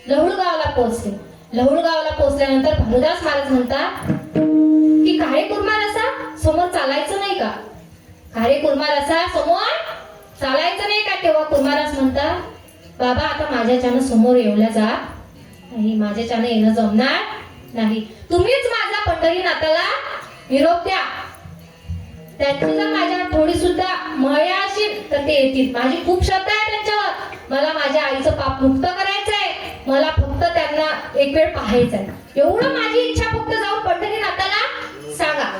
लहुडगावला पोहोचले. लहुडगावला पोहोचल्यानंतर भानुदास महाराज म्हणतात की काळे कुर्मादासा, समोर चालायचं नाही का, काळे कुर्मादासा, समोर चालायचं नाही का. तेव्हा कुर्मादास म्हणतात, बाबा, आता माझ्याच्यानं समोर येवल्या जा नाही, माझ्याच्यानं येणं जमणार नाही, तुम्हीच माझा पंढरीनाथाला निरोप द्या. त्यांची जर माझ्यावर थोडी सुद्धा मया असेल तर ते येतील. माझी खूप श्रद्धा आहे त्यांच्यावर, मला माझ्या आईचं पाप मुक्त करायचंय, मला फक्त त्यांना एक वेळ पाहायचंय, एवढं माझी इच्छा. फक्त जाऊन पंढरीनाथाला सांगा.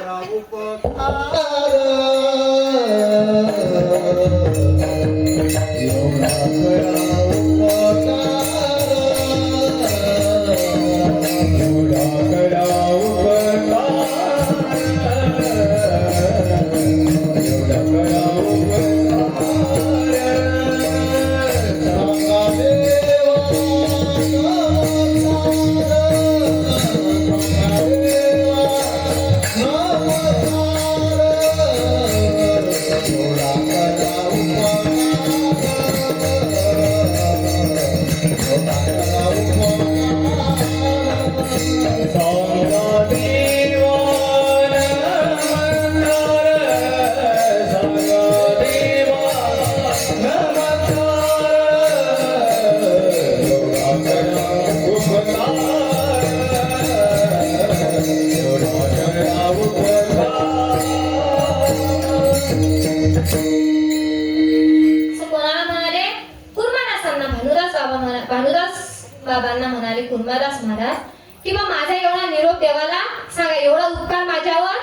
बाबांना म्हणाले कुर्मादास महाराज की बा माझा एवढा निरोप देवाला सांगा, एवढा उपकार माझ्यावर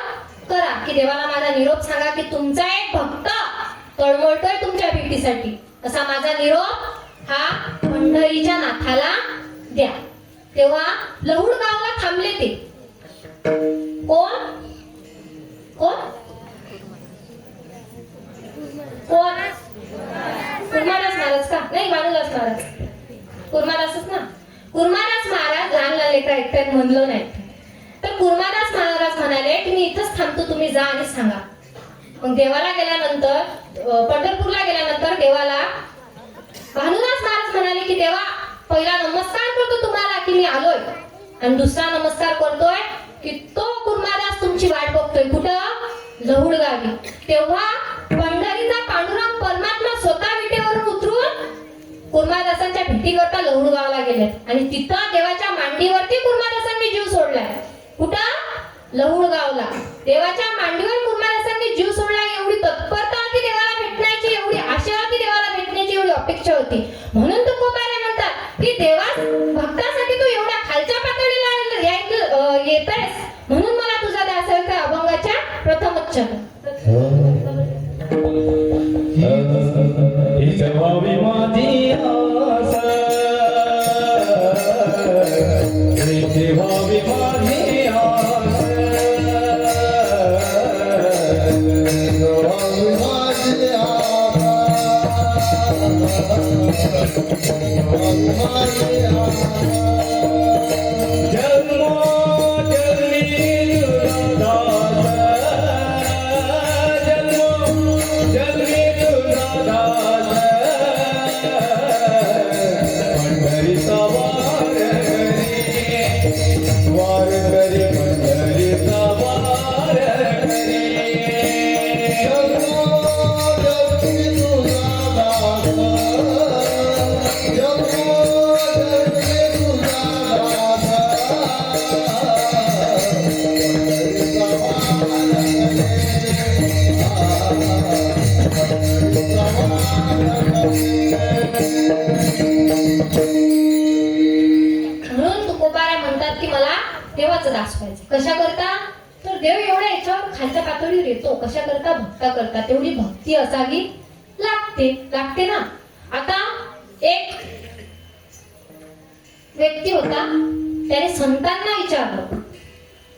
करा की देवाला माझा निरोप सांगा की तुमचा एक भक्त तळमळतोय तुमच्या भेटीसाठी, असा माझा निरोप हा पंढरीच्या नाथाला द्या. तेव्हा लहुड गावला थांबले ते. कोण कोण कोण कुर्मादास महाराज का? नाही, भानुदास महाराज. कुर्मादासच ना. कुर्मादास महाराज लहान लहान लेकरं एकट्यात म्हणलं नाही. तर कुर्मादास महाराज म्हणाले की मी इथंच थांबतो, तुम्ही जा आणि सांगा. मग देवाला गेल्यानंतर पंढरपूरला गेल्यानंतर देवाला भानुदास महाराज म्हणाले की देवा पहिला नमस्कार करतो तुम्हाला की मी आलोय, आणि दुसरा नमस्कार करतोय की तो कुर्मादास तुमची वाट बघतोय. कुठं? लहुड गावी. तेव्हा पंढरीचा पांडुरंग परमात्मा स्वतः विटेवरून उतरून कुर्मादासांच्या भेटीकरता लहुड गावाला गेले आणि तिथं देवाच्या मांडीवरती कुर्मादासांनी जीव सोडलाय. कुठं? लहुड गावला. देवाच्या मांडीवर कुर्मादासांनी जीव सोडला. एवढी तत्परता होती देवाला भेटण्याची, एवढी आशा होती देवाला भेटण्याची, एवढी अपेक्षा होती. म्हणून तुकोबारे म्हणतात की देवा भक्तासाठी तू एवढ्या खालच्या पातळीला येतयस, म्हणून मला तुझा दासत्व अभंगाच्या प्रथम उच्चार. हीच व्हावी माझी आस, हीच व्हावी माझी आस. म्हणून तुकोबारे म्हणतात की मला देवाचं दास व्हायचं. कशा करता? तर देव एवढ्या याच्यावर खालच्या पातळीवर येतो कशा करता? भक्ता करता. तेवढी भक्ती असावी लागते ना. आता एक व्यक्ती होता, त्याने संतांना विचारलं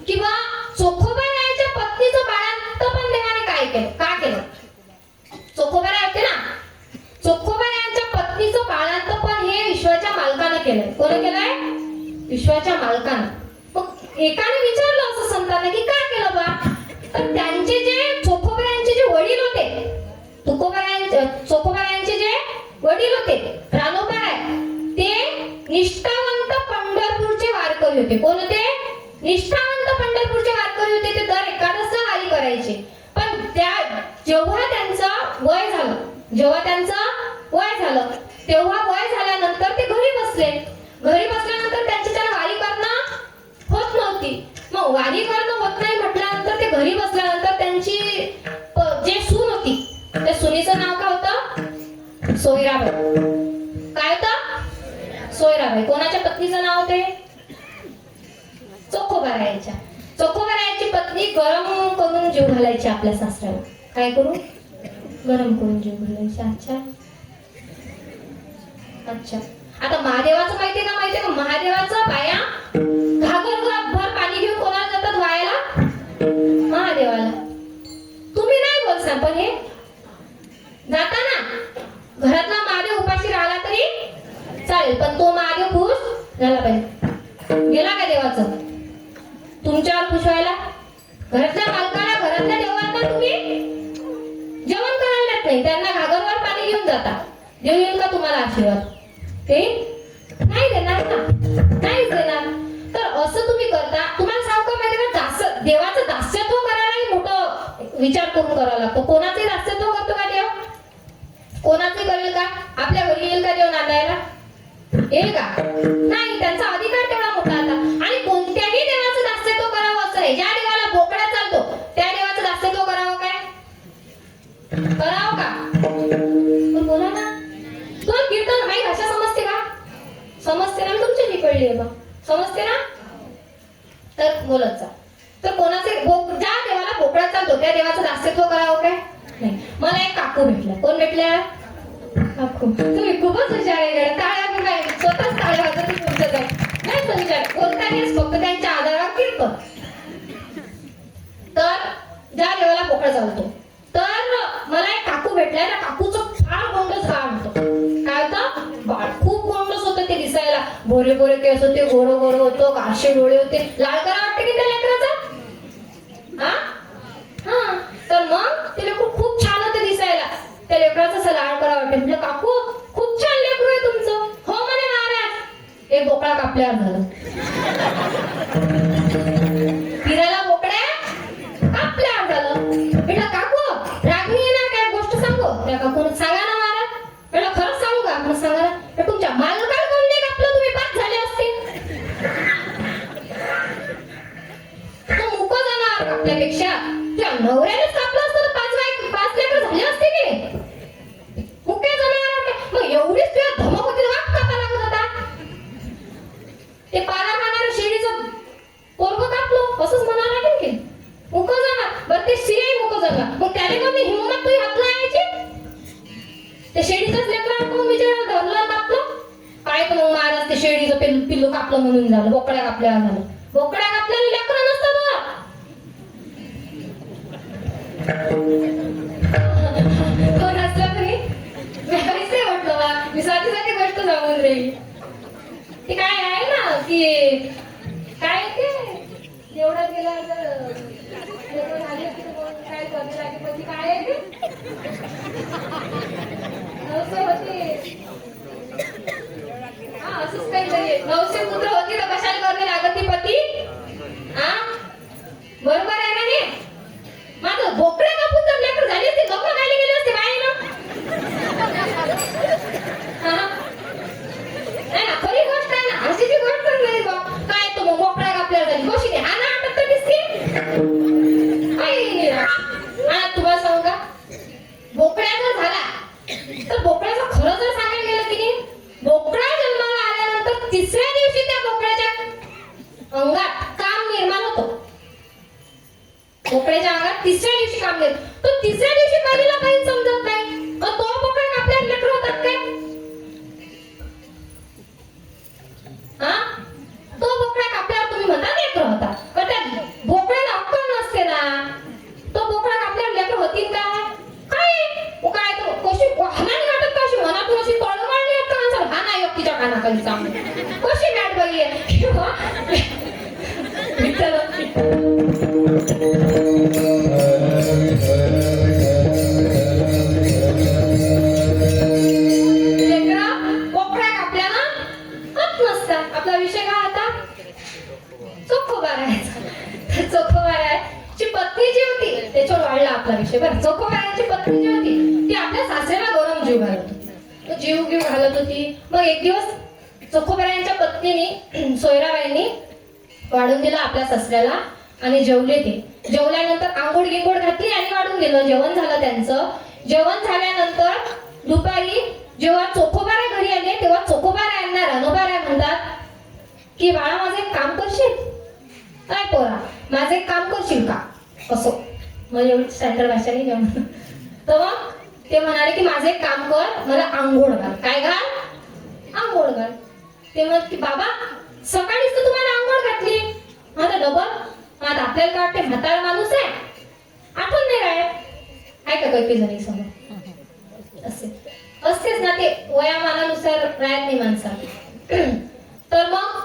की बा चोखोबारायांच्या पत्नीचं बाळंतपण देवाने काय केलं, का केलं? चोखोबारा होते ना, चोखोबारायांच्या पत्नीचं बाळंतपण हे विश्वाच्या मालकानं केलंय. कोण केलंय? विश्वाच्या मालकानं. मग एकाने विचारलं असं संतांना की का केलं बा? तर त्यांचे जे चोखोबारायांचे जे वडील होते, चोखोबारायांचे जे वडील होते रानोबाराय, ते निष्ठावंत पंढरपूरचे वारकरी होते. कोण होते? निष्ठावंत पंढरपूरचे वारकरी होते. ते दर एकादशला वारी करायचे. पण जेव्हा त्यांचं वय झालं तेव्हा वय झाल्यानंतर ते घरी बसल्यानंतर त्यांच्याला वारी करणं होत नव्हती. मग वारी करणं होत नाही म्हटल्यानंतर ते घरी बसल्यानंतर त्यांची जे सून होती त्या सुनीचं नाव काय होतं? सोयराबाई. काय होतं? सोयराबाई. कोणाच्या पत्नीचं नाव होते? चोखोबारायांच्या. चोखोबारायांची पत्नी गरम करून जीव घालायची आपल्या सासऱ्याला. काय करू? गरम करून जीव घालायची. अच्छा. आता महादेवाचं माहितीये का? महादेवाचं बाया घागर पाणी घेऊन कोणाला जातात वायाला? महादेवाला. तुम्ही नाही बोलसान, पण हे जाताना घरातला महादेव उपाशी राहिला तरी चालेल, पण तो महादेव खुश झाला पाहिजे. गेला का देवाचं तुमच्यावर खुश व्हायला? घरातल्या मालकाला, घरातल्या देवांना तुम्ही जेवण करायला नाही, त्यांना घागरवर पाणी घेऊन जाता. देव येईल का तुम्हाला आशीर्वाद? ते नाही देणार ना, नाहीच देणार. तर असं तुम्ही करता. तुम्हाला सांगू का माहिती का, देवाचं दास्यत्व करायलाही मोठं विचार करून करावं लागतं. कोणाचे दास्यत्व करतो का देव? कोणाचे करेल का? आपल्या घरी येईल का देव नांदायला? येईल का? नाही. त्यांचा अधिकार तेवढा मोठा आता. आणि कोणत्याही देवाचं दास्यत्व करावं असं नाही. ज्या देवाला बोकडा चालतो त्या देवाचं दास्यत्व करावं काय? करावं का? बोला ना. तुला कीर्तन माही भाषा समजते का? समजते ना? तुमचे काकू तुम्ही खूपच हुशार आहे गड्या. टाळ्या पण काय स्वतःच टाळ्या वाजवते तुमचं जाऊन. नाही तर हुशार बोलतानीच फक्त त्यांच्या आधारावर कीर्तन. तर ज्या देवाला बोकडा चालतो तर मला एक काकू भेटलाय ना. काकूचं फार गोंडस बाळ होतं. काय होतं बाळ खूप गोंडस होतं ते दिसायला. बोरे बोरे केस होते, गोरं गोरं होतं, गारशे डोळे होते. लाल करा वाटते की त्या लेकराचा हा हा. तर मग ते लेकरू खूप छान होते दिसायला. त्या लेकराचं असं लाळ करा वाटते. म्हटलं काकू खूप छान लेकरू आहे तुमचं. हो म्हणे महाराज. एक बोकडा कापल्यावर झालं. फिरायला बोकड्या कापल्यावर झालं. म्हटलं काकू रागणी आहे ना, काय गोष्ट सांगू. त्या काकून सांगा ना महाराज. म्हटलं खरंच सांगू का. मग सांगा ना. तर तुमच्या मालकाला कोण नाही कापलं, तुम्ही पाच झाले असते. तो मुक जाणार आपल्यापेक्षा त्या नवऱ्यानेच कापलं असतं तर पाच लेकर झाले असते की नाही. मुके जाणार मग एवढीच तुझ्या धमक होती वाट कापा लागत होता. ते पाला खाणार शेळीचं पोरग कापलं असंच म्हणावं लागेल की मुक जाणार. बरं ते शिळे मुक जाणार. मग त्याने कोणी हिंमत तुझी हात लावायची. ते शेळीचंच लेकरं मग विचारायला धरलं कापलं काय. तर मग महाराज ते शेळीचं पिल्लू कापलं म्हणून झालं. बोकड्या कापल्यावर झालं. बोकड्या कापल्याला लेकरं नसतात. कोण असला तरी काहीच म्हटलं बा. मी साठी गोष्ट सांगून राहील. ते काय आहे ना की काय ते एवढा गेला तर काय करणे लागेल. पण काय आहे ते नवसे होते. हा असंच काहीतरी. नवसे पुत्र होती तर कशाला करणे लागत ती पती. हा बरोबर आहे ना हे. माझं बोकड्या कापून जर लेकर झाली असते लोक खाली गेले असते बाई ना. नाही ना खरी गोष्ट आहे ना. हसीची गोष्ट नाही बा. काय तो मग बोकड्या कापल्यावर झाली कशी नाही. हा ना अटक तर दिसते. तुम्हाला सांगू का बोकड्या जर झाला तर बोकड्याचं खरं जर सांगायला गेलं की नाही. बोकडा जन्माला आल्यानंतर तिसऱ्या दिवशी त्या बोकड्याच्या अंगात काम निर्माण होतं. बोकड्याच्या अंगात तिसऱ्या दिवशी काम देत. तो तिसऱ्या दिवशी पहिलीला काही समजत नाही. मग तो बोकडा आपल्या लेकर होतात काय. हा तो बोकडा कापल्यावर तुम्ही म्हणता लेकर होता. पण त्या बोकड्याला अक्कल नसते ना. तो बोकडा कापल्यावर लेकर होतील का काय. काय तो कशी वाहनाने वाटत कशी मनातून अशी तळमळली आहेत का माणसाला. हा नाही व्यक्तीच्या कानाखाली चांगली कशी मॅट बाई आहे किंवा बोकड्या कापल्याला हात नसतात. आपला विषय काय होता चोखोबारायचा. चोखोबारायची पत्नी जी होती त्याच्यावर वाढला आपला विषय. बरं चोखोबारायची पत्नी जी होती ती आपल्या सासऱ्याला गरम जीव घालत होती. जीव घालत होती. मग एक दिवस चोखोबारायांच्या पत्नीने सोयराबाईंनी वाढून दिला आपल्या सासऱ्याला आणि जेवले. ते जेवल्यानंतर आंघोळ गिंगोड घातली आणि वाढून दिलं. जेवण झालं त्यांचं. जेवण झाल्यानंतर दुपारी जेव्हा चोखोबारा घरी आले तेव्हा चोखोबारा यांना रानोबारा म्हणतात की बाळा माझं एक काम करशील काय. पोरा माझं एक काम करशील का. असं मला एवढी स्टँडर्ड भाषा नाही जेवण. तर मग ते म्हणाले की माझं एक काम कर मला आंघोळ घाल. काय घाल आंघोळ घाल. ते म्हणत की बाबा सकाळीच तर तुम्हाला आंघोळ घातली. आता डबल. आता आपल्याला काय वाटते म्हातारा माणूस आहे आठवण नाही राहत आहे का काही जणी समोर असे असतेच ना. ते वयामानानुसार राहत नाही माणसाला. तर मग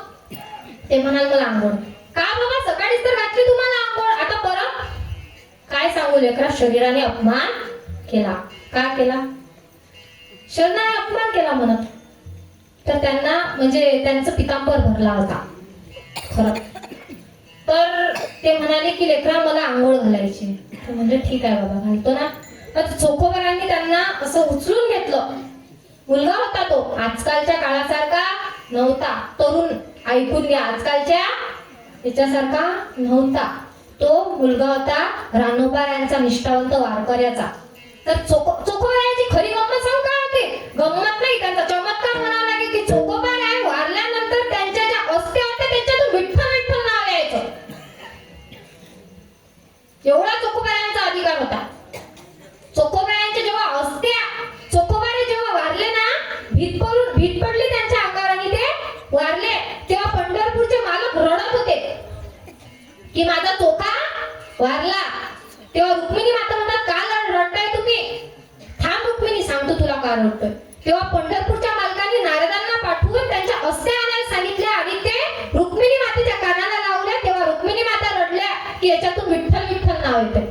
ते म्हणाल मला आंघोळ का बाबा सकाळीच तर घातली तुम्हाला आंघोळ. आता परत काय सांगू लेकरा शरीराने अपमान केला. का केला शरीराने अपमान केला म्हणत. तर त्यांना म्हणजे त्यांचं पितांबर भरला होता खरं. तर ते म्हणाले की लेकरा मला आंघोळ घालायची. तर म्हणजे ठीक आहे बाबा घालतो ना. तर चोखोबारांनी त्यांना असं उचलून घेतलं. मुलगा होता तो आजकालच्या काळासारखा नव्हता. तरुण ऐकून घ्या आजकालच्या याच्यासारखा नव्हता. तो मुलगा होता रानोबारायांचा निष्ठावंत वारकऱ्याचा. तर चोखोबारायांची खरी गंमत सांग काय होते. गंमत नाही त्यांचा चमत्कार म्हणावा लागेल की चोखोबाराय वारल्यानंतर त्यांच्या ज्या अस्त्या होत्या त्याच्यातून विठ्ठल विठ्ठल नाव यायचं. एवढा चोखोबारायांचा अधिकार होता. चोखोबारायांच्या जेव्हा अस्त्या चोखोबारे जेव्हा वारले ना भीत पडली त्यांच्या अंगावर आणि ते वारले. तेव्हा पंढरपूरचे मालक रडत होते की माझा चोखा वारला. तेव्हा रुक्मिणी माता म्हणतात, का रडताय तुम्ही? थांब रुक्मिणी, सांगतो तुला का रडतोय. तेव्हा पंढरपूरच्या मालकांनी नारदांना पाठवून त्यांच्या अस्त्या आणायला सांगितल्या आणि ते रुक्मिणी मातेच्या कानाला लावल्या. तेव्हा रुक्मिणी माता रडल्या की याच्यातून विठ्ठल विठ्ठल नाव येते.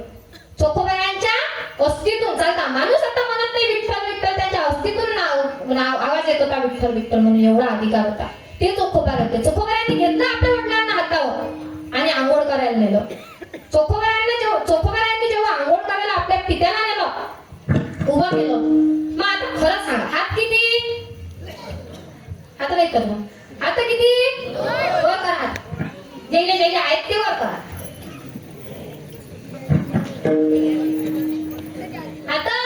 चोखोबायांच्या अस्थितून चालता माणूस आता म्हणत नाही विठ्ठल विठ्ठल, त्यांच्या अस्थितून नाव आवाज येत होता विठ्ठल विठ्ठल म्हणून. एवढा अधिकार होता. ते चोखोबार होते. चोखोबारांनी घेतलं आपल्या वडिलांना हातावर आणि आंघोळ करायला नेलं. चोखोबारांनी जेव्हा आंघोळ करायला आपल्या पित्याला नेलं, उभं केलं. मग आता खरं सांगा, हात किती? आता नाही करणार. आता किती? वर करा हात. जे आहेत ते वर करा. आता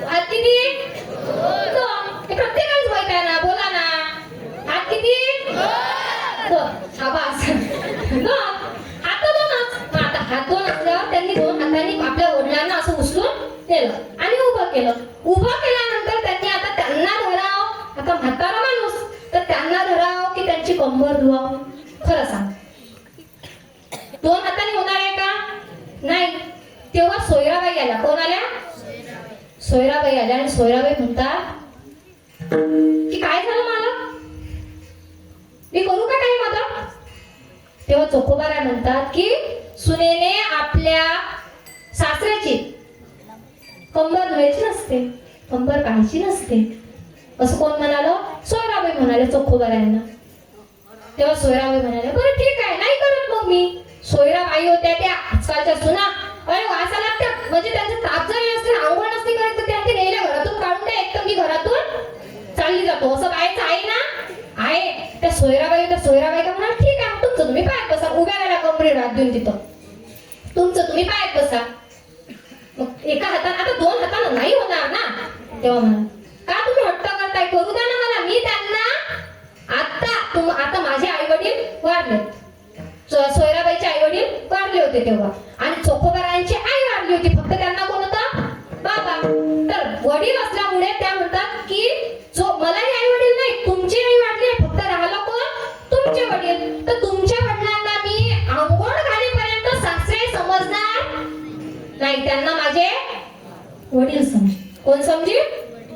हात किती? दोन. हे प्रत्येकाच माहित आहे ना, बोला ना. हात किती? दोन. शाबास. दोन. हात दोनच. मग आता हात दोन असल्यावर त्यांनी दोन हातांनी आपल्या वडिलांना असं उचलून नेलं आणि उभं केलं. उभं केल्यानंतर त्यांनी आता त्यांना धराव. आता म्हातारा माणूस तर त्यांना धराव की त्यांची कंबर धुवाव? खरं सांग, दोन हाताने होणार आहे का? नाही. तेव्हा सोयराबाई आल्या. कोण आल्या? सोयराबाई आल्या. आणि सोयराबाई म्हणतात की काय झालं मला, मी करू का काही मदत? तेव्हा चोखोबारा म्हणतात की सुनेने आपल्या सासऱ्याची कंबर धुवायची नसते, कंबर काढायची नसते. असं कोण म्हणालं? सोयराबाई म्हणाले चोखोबाऱ्यांना. तेव्हा सोयराबाई म्हणाले, बरं ठीक आहे, नाही करत मग मी. सोयराबाई होत्या त्या आजकालच्या सुना. अरे वासा लागत्या, म्हणजे त्यांचं ताप जरी नसते, आंघोळ नसते करत, तर त्यांनी नेल्या घरातून काढून द्या. एक तर मी घरातून चालली जातो, असं बायचं आहे ना? आहे. त्या सोयराबाई का म्हणा, ठीक आहे, तुमचं तुम्ही पायात बसा. उभ्या राहिला कमरेवर हात देऊन तिथं. तुमचं तुम्ही पायात बसा. मग एका हाताने, आता दोन हाताने नाही होणार ना. तेव्हा म्हणा, का तुम्ही हट्ट करताय? करू द्या ना मला. मी त्यांना आता माझे आई वडील वारले. सोयराबाईचे आई वडील वारले होते तेव्हा, आणि चोखोबारांची आई वारली होती. फक्त त्यांना कोण होता? बाबा. तर वडील असल्यामुळे त्या म्हणतात की मलाही आई वडील नाही, तुमची आई वारली, फक्त राहिलं कोण? तुमचे वडील. तर तुमच्या वडिलांना मी आंघोळ घालेपर्यंत सासरे समजणार नाही, त्यांना माझे वडील समजेल. कोण समजेल?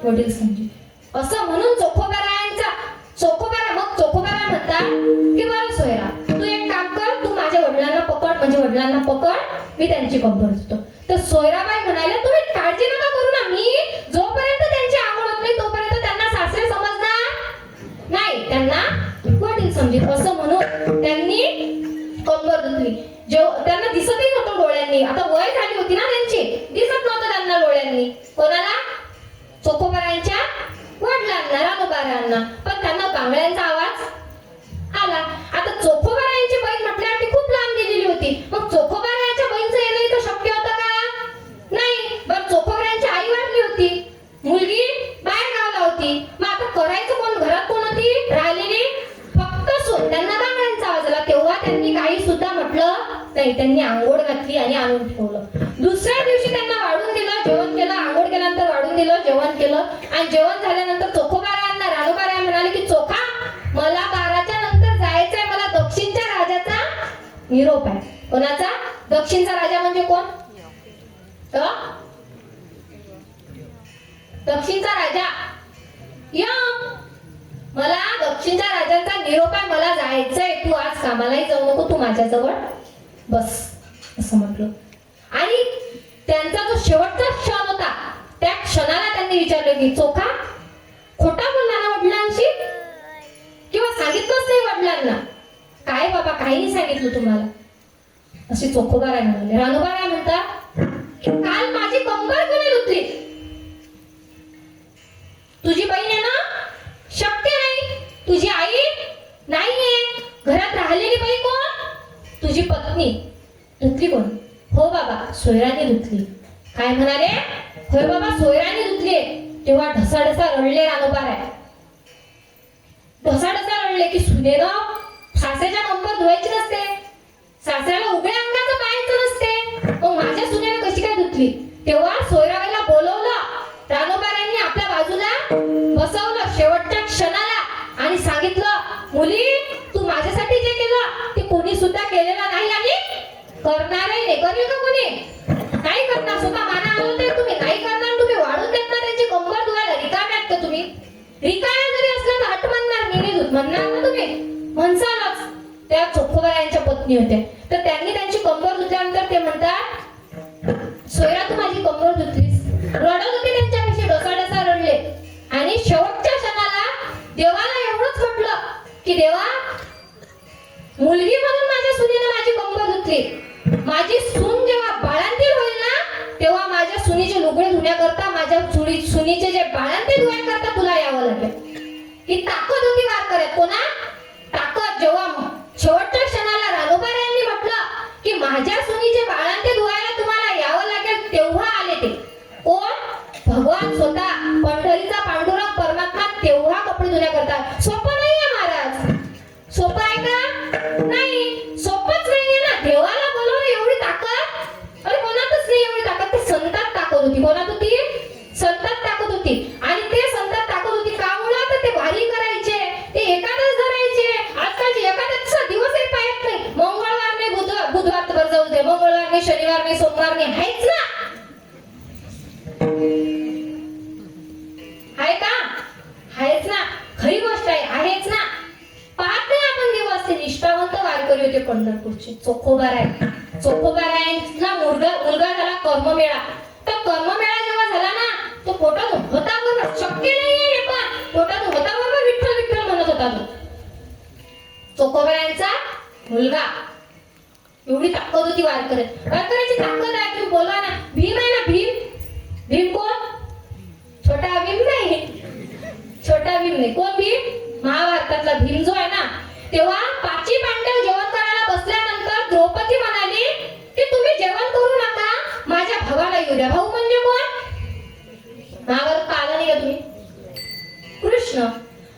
वडील समजेल. असं म्हणून चोखोबारा म्हणतात की बरं सोयरा, तू एक काम कर, तू माझ्या वडिलांना पकड, म्हणजे वडिलांना पकड, मी त्यांची कंबर धुतो. तर सोयराबाई म्हणाले, तुम्ही काळजी नका करू ना, मी जोपर्यंत त्यांची आंघोळ होत नाही तोपर्यंत त्यांना सासरे समजणार नाही, त्यांना वडील समजेल. असं म्हणून त्यांनी कंबर धुतली. त्यांना दिसतही नव्हतं डोळ्यांनी. आता वय झाली होती ना त्यांची, दिसत नव्हतं त्यांना डोळ्यांनी. कोणाला? चोखोबारांच्या वडिलांना, रानोबारांना. पण त्यांना बांगड्यांचा आवाज आला. आता चोखोबारांची बहीण म्हटल्यावर ती खूप लांब गेलेली होती. मग चोखोबारांच्या बहीणचं येणं इथं शक्य होतं का? नाही. बरं, चोखोबारांची आई वारली होती, मुलगी बाहेर गावला होती. मग आता करायचं कोण? घरात कोण होती राहिलेली? फक्त सून. त्यांना बांगड्यांचा आवाज आला. तेव्हा त्यांनी काही सुद्धा म्हटलं नाही. त्यांनी आंघोळ घातली आणि आणून ठेवलं. दुसऱ्या दिवशी त्यांना वाढून दिलं, जेवण केलं. आंघोळ केल्यानंतर वाढून दिलं, जेवण केलं. आणि जेवण झाल्यानंतर चोखोबारांना रानोबारा म्हणाले की चोखा, मला 12च्या नंतर जायचंय, मला दक्षिणच्या राजाचा निरोप आहे. कोणाचा? दक्षिणचा राजा म्हणजे कोण? दक्षिणचा राजा यम. मला दक्षिणच्या राजाचा निरोप आहे, मला जायचंय, तू आज कामालाही जाऊ नको, तू माझ्याजवळ बस, असं म्हटलं. आणि त्यांचा जो शेवटचा क्षण होता, त्या क्षणाला त्यांनी विचारलं की चोखा, खोटा बोलला ना वडिलांशी, किंवा सांगितलंच नाही वडिलांना? काय बाबा, काही नाही सांगितलं तुम्हाला, अशी चोखोबारा म्हणाले. रानोबारा म्हणतात की काल माझी कंबर कोणी धुतली? तुझी बहीण आहे ना? शक्य नाही. तुझी आई नाहीये. घरात राहिलेली बाई कोण? तुझी पत्नी. धुतली कोण? हो बाबा, सोयराने धुतली. काय म्हणाले? होय बाबा, सोयराने धुतली. तेव्हा ढसाढसा रडले रानोबारा. ढसाढसा रडले की सुनेनं सासऱ्याच्या कंबर धुवायची नसते, सासऱ्याला उघड्या अंगाचं पाहायचं नसते. मग घुसली तेव्हा सोयराबाईला बोलवलं. रानोबारांनी आपल्या बाजूला बसवलं शेवटच्या क्षणाला आणि सांगितलं, मुली तू माझ्यासाठी जे केलं ते कोणी सुद्धा केलेलं नाही आणि करणारही नाही. करेल का कोणी? नाही करणार. स्वतः माना आलो तर तुम्ही नाही करणार. तुम्ही वाढून देत ना त्यांची कंबर धुवायला रिकाम्यात का तुम्ही? रिकाम्या जरी असल्या तर हट म्हणणार, मी दूध म्हणणार ना तुम्ही, म्हणसालच. त्या चोखोबाई पत्नी होत्या तर त्यांनी त्यांची कंबर धुतल्यानंतर ते म्हणतात, सोयरा तू माझी कंबर धुतलीस. रडत होते त्यांच्यापेक्षा, डोसा रडले आणि शेवटच्या क्षणाला देवाला एवढंच म्हटलं की देवा, मुलगी म्हणून माझ्या सुनेने माझी कंबर धुतली. माझी सून जेव्हा बाळंतीण होईल ना तेव्हा माझ्या सुनीचे लुगडे धुण्याकरता, माझ्या सुनीचे जे बाळंतीण धुण्याकरता तुला यावं लागेल. ही ताकद होती वारकऱ्यात. कोणा ताकद? जेव्हा शेवटच्या क्षणाला रानोबार यांनी म्हटलं की माझ्या सुनीचे बाळंतीण धुवायला तुम्हाला यावं लागेल, तेव्हा आले ते कोण? भगवान स्वतः, पंढरीचा पांडुरंग परमात्मा तेव्हा कपडे धुण्याकरता. सोपं नाहीये महाराज. सोपं आहे का? नाही, सोपंच नाहीये ना. देवाला बोलवणं एवढी ताकद, अरे कोणातच नाही एवढी ताकद. ते संतात ताकद होती. कोणात होती? संतात ताकद होती. आणि ते संतात ताकद होती का मुळे? तर ते वारी करायचे, ते एकादश धरायचे. आजकालचे एकादशचा दिवसही पाहत नाही. मंगळवार नाही, बुधवार तर जाऊ दे, मंगळवार नाही, शनिवार नाही, सोमवार नाही, आहेच ना. आहे का? आहेच ना. खरी गोष्ट आहे, आहेच ना. पाहत नाही आपण दिवस. ते निष्ठावंत वारकरी होते पंढरपूरचे. चोखोबारायांना मुलगा झाला कर्ममेळा. तर कर्ममेळा जेव्हा झाला ना तो पोटात होता बरोबर, शक्य नाहीये हे पण, पोटात होता बरोबर विठ्ठल विठ्ठल म्हणत होता तो चोखोबारायांचा मुलगा. एवढी ताकद होती वारकऱ्याची ताकद आहे. तुम्ही बोलवा ना, भीम आहे ना, भीम. भीम कोण? छोटा भीम नाही, छोटा भीम नाही. कोण भीम? महाभारतातला भीम जो आहे ना. तेव्हा पाची पांडव जेवण करायला बसल्यानंतर द्रौपदी म्हणाली की तुम्ही जेवण करू नका, माझ्या भावाला येऊ द्या. भाऊ म्हणजे कोण? महाभारत पाहिलं नाही का तुम्ही? कृष्ण.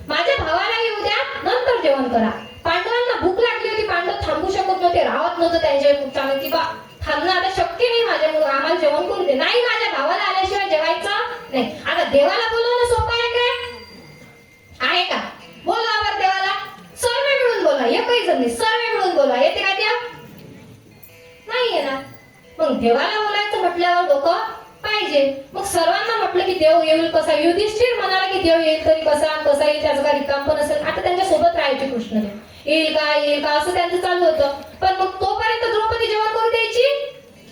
माझ्या भावाला येऊ द्या, नंतर जेवण करा. पांडवांना भूक लागली होती, पांडव थांबू शकत नव्हते, राहत नव्हतं त्यांच्या की बा थांबणं आता शक्य नाही माझ्या, आम्हाला जेवण करू दे. नाही, माझ्या भावाला आल्याशिवाय जेवायचं नाही. आता देवाला बोलवणं सोपं आहे काय? आहे का? बोलावर देवाला सर्व मिळून बोला, एकही जण नाही, सर्व मिळून बोला. येते का देव? नाही येणार. मग देवाला बोलायचं म्हटल्यावर डोकं पाहिजे. मग सर्वांना म्हटलं की देव येईल कसा? युधिष्ठिर म्हणाला की देव येईल तरी कसा येईल, त्याचं काही रिकाम पण असेल. आता त्यांच्या सोबत राहायचे कृष्णदेव. येईल का असं त्यांचं चालू होतं. पण मग तोपर्यंत द्रौपदी जेवण करू द्यायची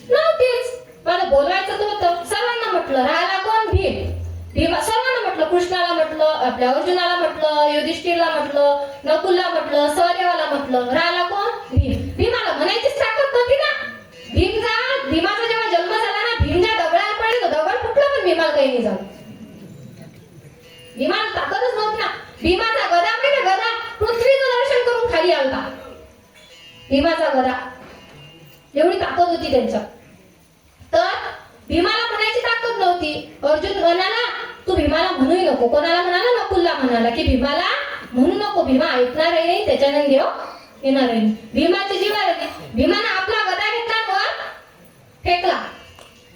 नव्हतीच. मला बोलवायचं तर होतं. सर्वांना म्हटलं, राहायला कोण? भीम. सर्वांना म्हटलं, कृष्णाला म्हटलं, आपल्या अर्जुनाला म्हटलं, युधिष्ठिरला म्हटलं, नकुलला म्हटलं, सहदेवाला म्हटलं, राहायला कोण? भीम. भीमाला म्हणायचीच ताकद नव्हती ना. भीमाचा जेव्हा जन्म झाला ना, भीम ज्या दगडावर पडले तो दगड फुटला, पण भीमाला काही नाही झालं. भीमाला ताकदच नव्हती ना. भीमाचा गदा माहिती, गदा पृथ्वीचं दर्शन करून खाली आलता. भीमाचा गदा, एवढी ताकद होती त्यांच्या. तर भीमाला म्हणायची ताकद नव्हती. अर्जुन म्हणाला तू भीमाला म्हणूही नको. कोणाला म्हणाला? नकुलला म्हणाला की भीमाला म्हणू नको, भीमा ऐकणार नाही, त्याच्याने देव येणार नाही. भीमाची जीवार आली. भीमानं आपला गदा घेतला वर फेकला.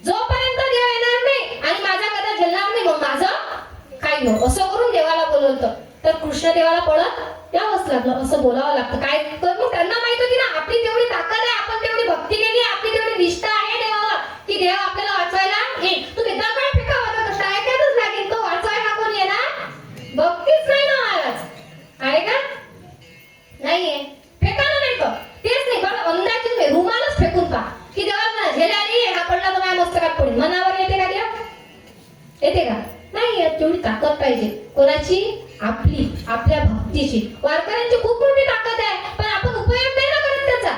जोपर्यंत देव येणार नाही आणि माझा गदा झेलणार नाही मग माझं काय नको, असं करून देवाला बोलवलं. तर कृष्ण देवाला पळत यावंच लागलं, असं बोलावं लागतं. काय तर मग त्यांना माहित होती ना आपली तेवढी ताकद आहे, आपण तेवढी भक्ती केली, आपली तेवढी निष्ठा आहे देवावर की देव आपल्याला वाचवायला येईल. तुम्ही दगड फेकावा तर ऐकायलाच लागेल, तो वाचवायला कोण येणार? भक्तीच नाही ना महाराज. आहे का? नाहीये. फेकायला नाही का? तेच नाही बरं, अंदाजे तुम्ही रुमालच फेकून पहा की देवाला झेलारी हा पडला तर माझ्या मस्तकात पडेल. मनावर येते का देव? येते का? नाही येत. तेवढी ताकद पाहिजे. कोणाची? आपली, आपल्या भक्तीची. वारकऱ्यांची खूप मोठी ताकद आहे, पण आपण उपयोग नाही ना करत त्याचा.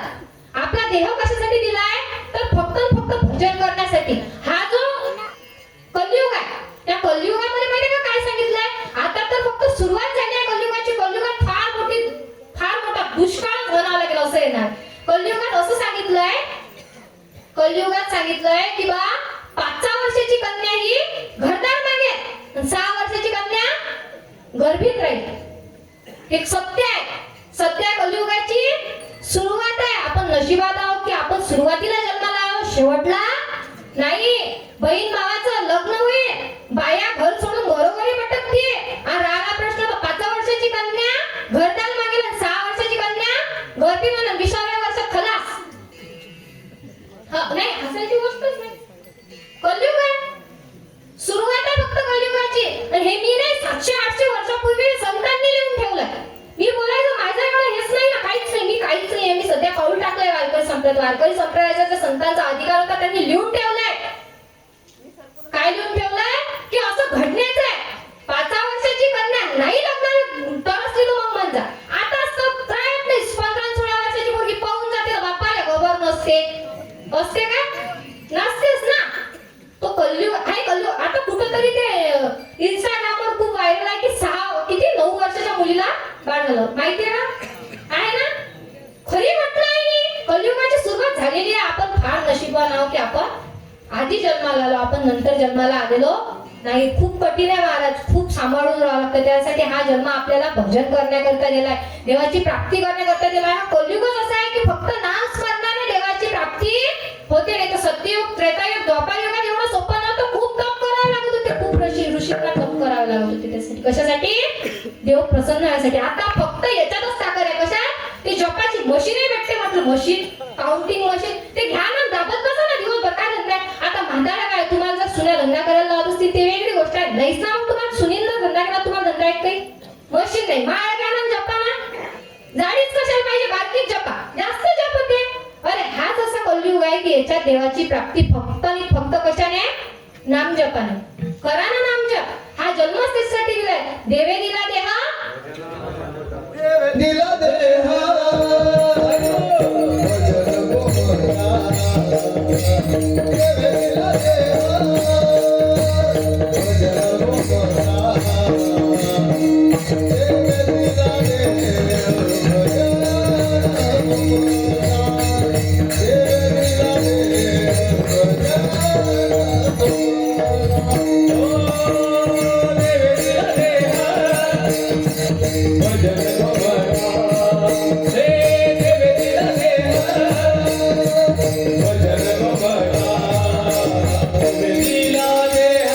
आपला देह कशासाठी दिलाय? तर फक्त भजन करण्यासाठी. हा जो कलियुग आहे, त्या कलियुगामध्ये माहिती का काय सांगितलंय? आता तर फक्त सुरुवात झाली आहे कलियुगाची. कलियुगात फार मोठा दुष्काळ म्हणावा लागेल असं येणार. कलियुगात असं सांगितलंय, कलियुगात सांगितलंय की बा 5 वर्षाची कन्या ही घरदार मागेल, 6 वर्षाची कन्या गर्भीत राहील. एक सत्य आहे. सत्य कलियुगाची सुरुवात आहे. आपण नशिबात आहोत की आपण सुरुवातीला जन्माला आहोत, शेवटला नाही, बहीण भावाचं लग्न होईल, बाया घर सोडून घरोघरी भटकते आणि राहिला प्रश्न तर 5 वर्षाची कन्या घरदार मागेल आणि 6 वर्षाची कन्या गर्भी म्हणून 20व्या वर्षात खलास. नाही, हसायची गोष्टच नाही. कलयुग आहे, सुरुवात आहे फक्त कलयुगाची. आणि हे मी नाही, 700-800 वर्षापूर्वी संतांनी लिहून ठेवलं. मी बोलायचं माझ्याकडे हेच नाही ना, काहीच नाही, मी काहीच नाही. मी सध्या पाऊल टाकलंय वारकरी संप्रदाय. वारकरी संप्रदायाचा जो संतांचा अधिकार होता त्यांनी लिहून ठेवलाय. काय लिहून ठेवलंय की असं घडण्याचं आहे. 5 वर्षाची कन्या नाही लग्नाला तर असली तर मग मन जा. आता असं काय नाही, 15-16 वर्षाची मुलगी पाहून जाते तर बापाला खबर नसते. असते काय? नसतेच ना. तो कलयुग आहे, कलयुग. आता कुठंतरी ते इंस्टाग्रामवर खूप व्हायरल आहे की 9 वर्षाच्या मुलीला बाळ झालं, माहितीये ना? आहे ना? खरी म्हटलं आहे मी, कलयुगाची सुरुवात झालेली आहे. आपण फार नशीबवान आहोत की आपण आधी जन्माला आलो, आपण नंतर जन्माला आलेलो नाही. खूप कठीण आहे महाराज, खूप सांभाळून राहावं लागतं. त्यासाठी हा जन्म आपल्याला भजन करण्याकरता दिलाय, देवाची प्राप्ती करण्याकरता दिलाय. हा कलयुगच असा आहे की फक्त नाम स्मरणाने देवाची प्राप्ती होते. नाही तर सत्ययुग, त्रेतायुग, द्वापारयुगात एवढं सोपं नव्हतं. खूप तप करावं लागत होते, खूप ऋषींना तप करावं लागत होते. त्यासाठी कशासाठी? देव प्रसन्न होण्यासाठी. आता फक्त याच्यातच ताकद आहे. कशात? ते जपाची मशीनही भेटते, म्हटलं मशीन, काउंटिंग मशीन. ते घ्या ना, दाबत बसा ना दिवसभर. काय धंदा आहे? आता म्हातारा काय, तुम्हाला जर सुन्या धंदा करायला लावत असतील ते वेगळी गोष्ट आहे. नाहीच ना, मग तुम्हाला सुनील धंदा केला, तुम्हाला धंदा आहे काही? मशीन नाही, माळ घ्या ना, जपा ना. जाडीच कशाला पाहिजे, बारकीच जपा, जास्त जप होते. अरे हाच असा कलयुग आहे की याच्यात देवाची प्राप्ती फक्त आणि फक्त कशाने? नाम जपाने. करा ना नाम जप. हा जन्मच त्यासाठी दिलाय. देवे दिला देहा, दिला देह भजन गोरा. दिला देह भजन गोरा. दिला देह भजन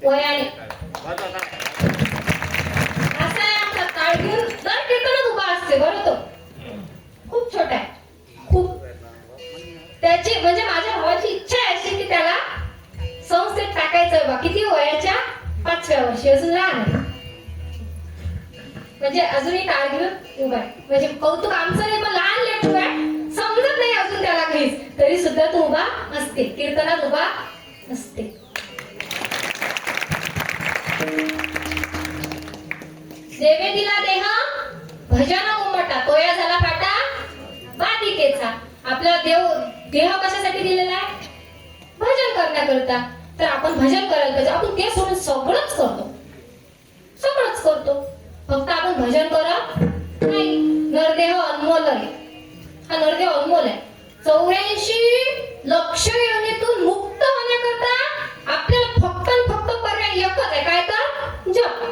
वयाने असा आहे आमचा काळ घेऊन दर कीर्तनात उभा असते. बरं, तो खूप छोटा आहे, खूप. त्याची म्हणजे माझ्या भावाची इच्छा आहे अशी की त्याला संस्थेत टाकायचं बा. किती वयाच्या? 5व्या वर्षी, अजून लहान आहे. म्हणजे अजूनही काळ घेऊन उभा आहे. म्हणजे कौतुक आमचं नाही, पण लहान लेकरू आहे, समजत नाही अजून त्याला काहीच, तरी सुद्धा तो उभा असते, कीर्तनात उभा असते. देवे दिला देह भजन उमटा, तोया झाला फाटा बाधिकेचा. आपला देह कशासाठी दिलेला आहे? भजन करण्याकरता. तर आपण भजन करायला पाहिजे. आपण ते सोडून सगळंच करतो, सगळंच करतो, फक्त आपण भजन करत नाही. नरदेह अनमोल आहे, हा नरदेह अनमोल आहे. 84 लक्ष योनीतून मुक्त होण्याकरता आपल्याला फक्त पर्याय एकच आहे. काय? तर जप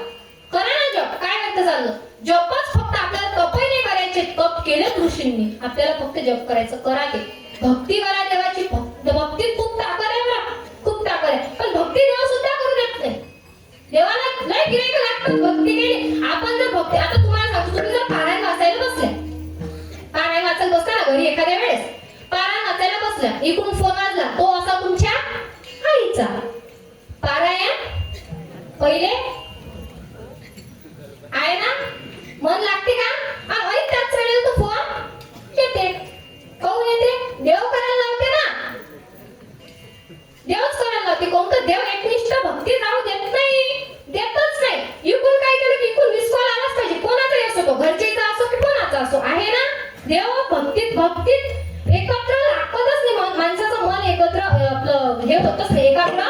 करा ना. जप काय करता चाललं? जपच फक्त. आपल्याला तपही नाही करायचे, तप केले ऋषींनी, आपल्याला फक्त जप करायचं. करा ते, भक्ती करा देवाची. भक्तीत खूप ताकद आहे बरं, खूप ताकद आहे. पण भक्ती देव सुद्धा करू देत नाही. देवाला लय गिऱ्हाईक लागतात भक्ती केली. आपण जर भक्ती, आता तुम्हाला सांगतो, तुम्ही जर पारायण वाचायला बसले, पारायण वाचायला बसला ना घरी एखाद्या वेळेस, पारायण वाचायला बसल्या, इकडून फोन वाजला तो असा तुमच्या आईचा. पारायण पहिले आहे ना, मन लागते का? आणि आई त्याच वेळेला तो फोन येते. काहून येते? देव करायला लावते ना, देवच करायला लावते. कोणतं देव एकनिष्ठ भक्ती राहू देत नाही, देतच नाही. इकून काय केलं की इकून मिस कॉल आलाच पाहिजे, कोणाचाही असो तो, घरचेचा असो की कोणाचा असो, आहे ना. देव भक्तीत भक्तीत एकत्र लागतच नाही. माणसाचं मन एकत्र आपलं हे होतच नाही, एकाग्र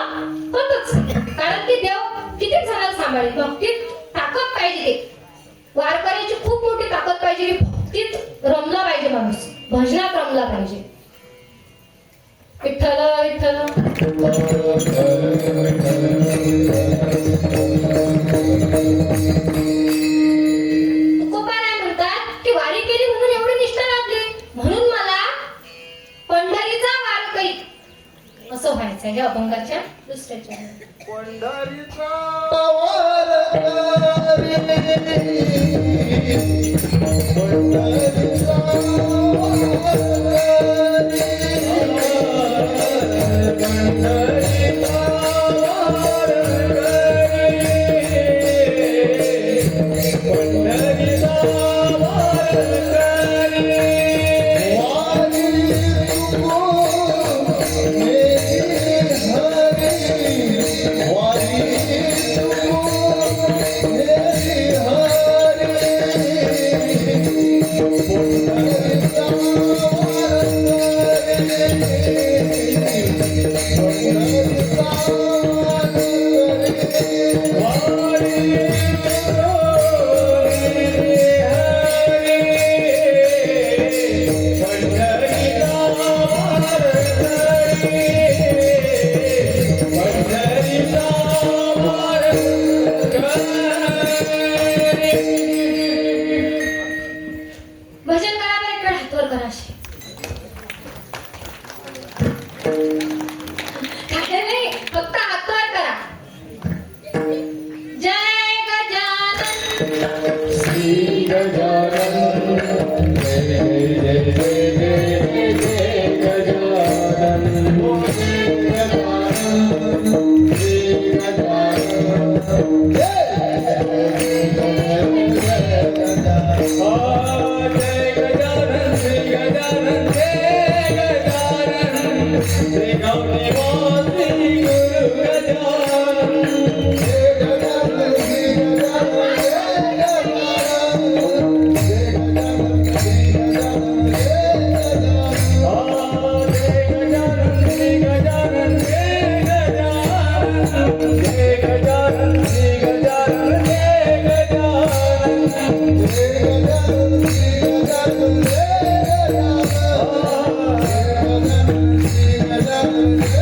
होतच नाही. कारण की देव किती जणांना सांभाळेल. भक्तीत ताकद पाहिजे, ते वारकऱ्याची खूप मोठी ताकद पाहिजे की भक्तीत रमला पाहिजे माणूस, भजनात रमला पाहिजे. विठ्ठल विठ्ठल तुकोबाराय म्हणतात की वारी केली म्हणून एवढी निष्ठा लागली, म्हणून मला पंढरीचा वारकरी असं व्हायचं. हे अभंगाच्या दुसऱ्याच्या पंढरीचा वारकरी, पंढरीचा भजन करा बरं, इकडे हातवर करा अशी. काय नाही, फक्त हातवर करा. जय गजानन श्री गजानन जय जय जय जय जय गजानन श्री गजानन श्री गजानन जय गजानन श्री गजानन जय गजानन श्री गौरीवासी गुरु गजानन जय गजानन श्री गजानन जय गजानन श्री गजानन जय गजानन जय गजानन श्री गजानन जय गजानन जय गजानन श्री गजानन जय गजानन जय गजानन श्री गजानन जय गजानन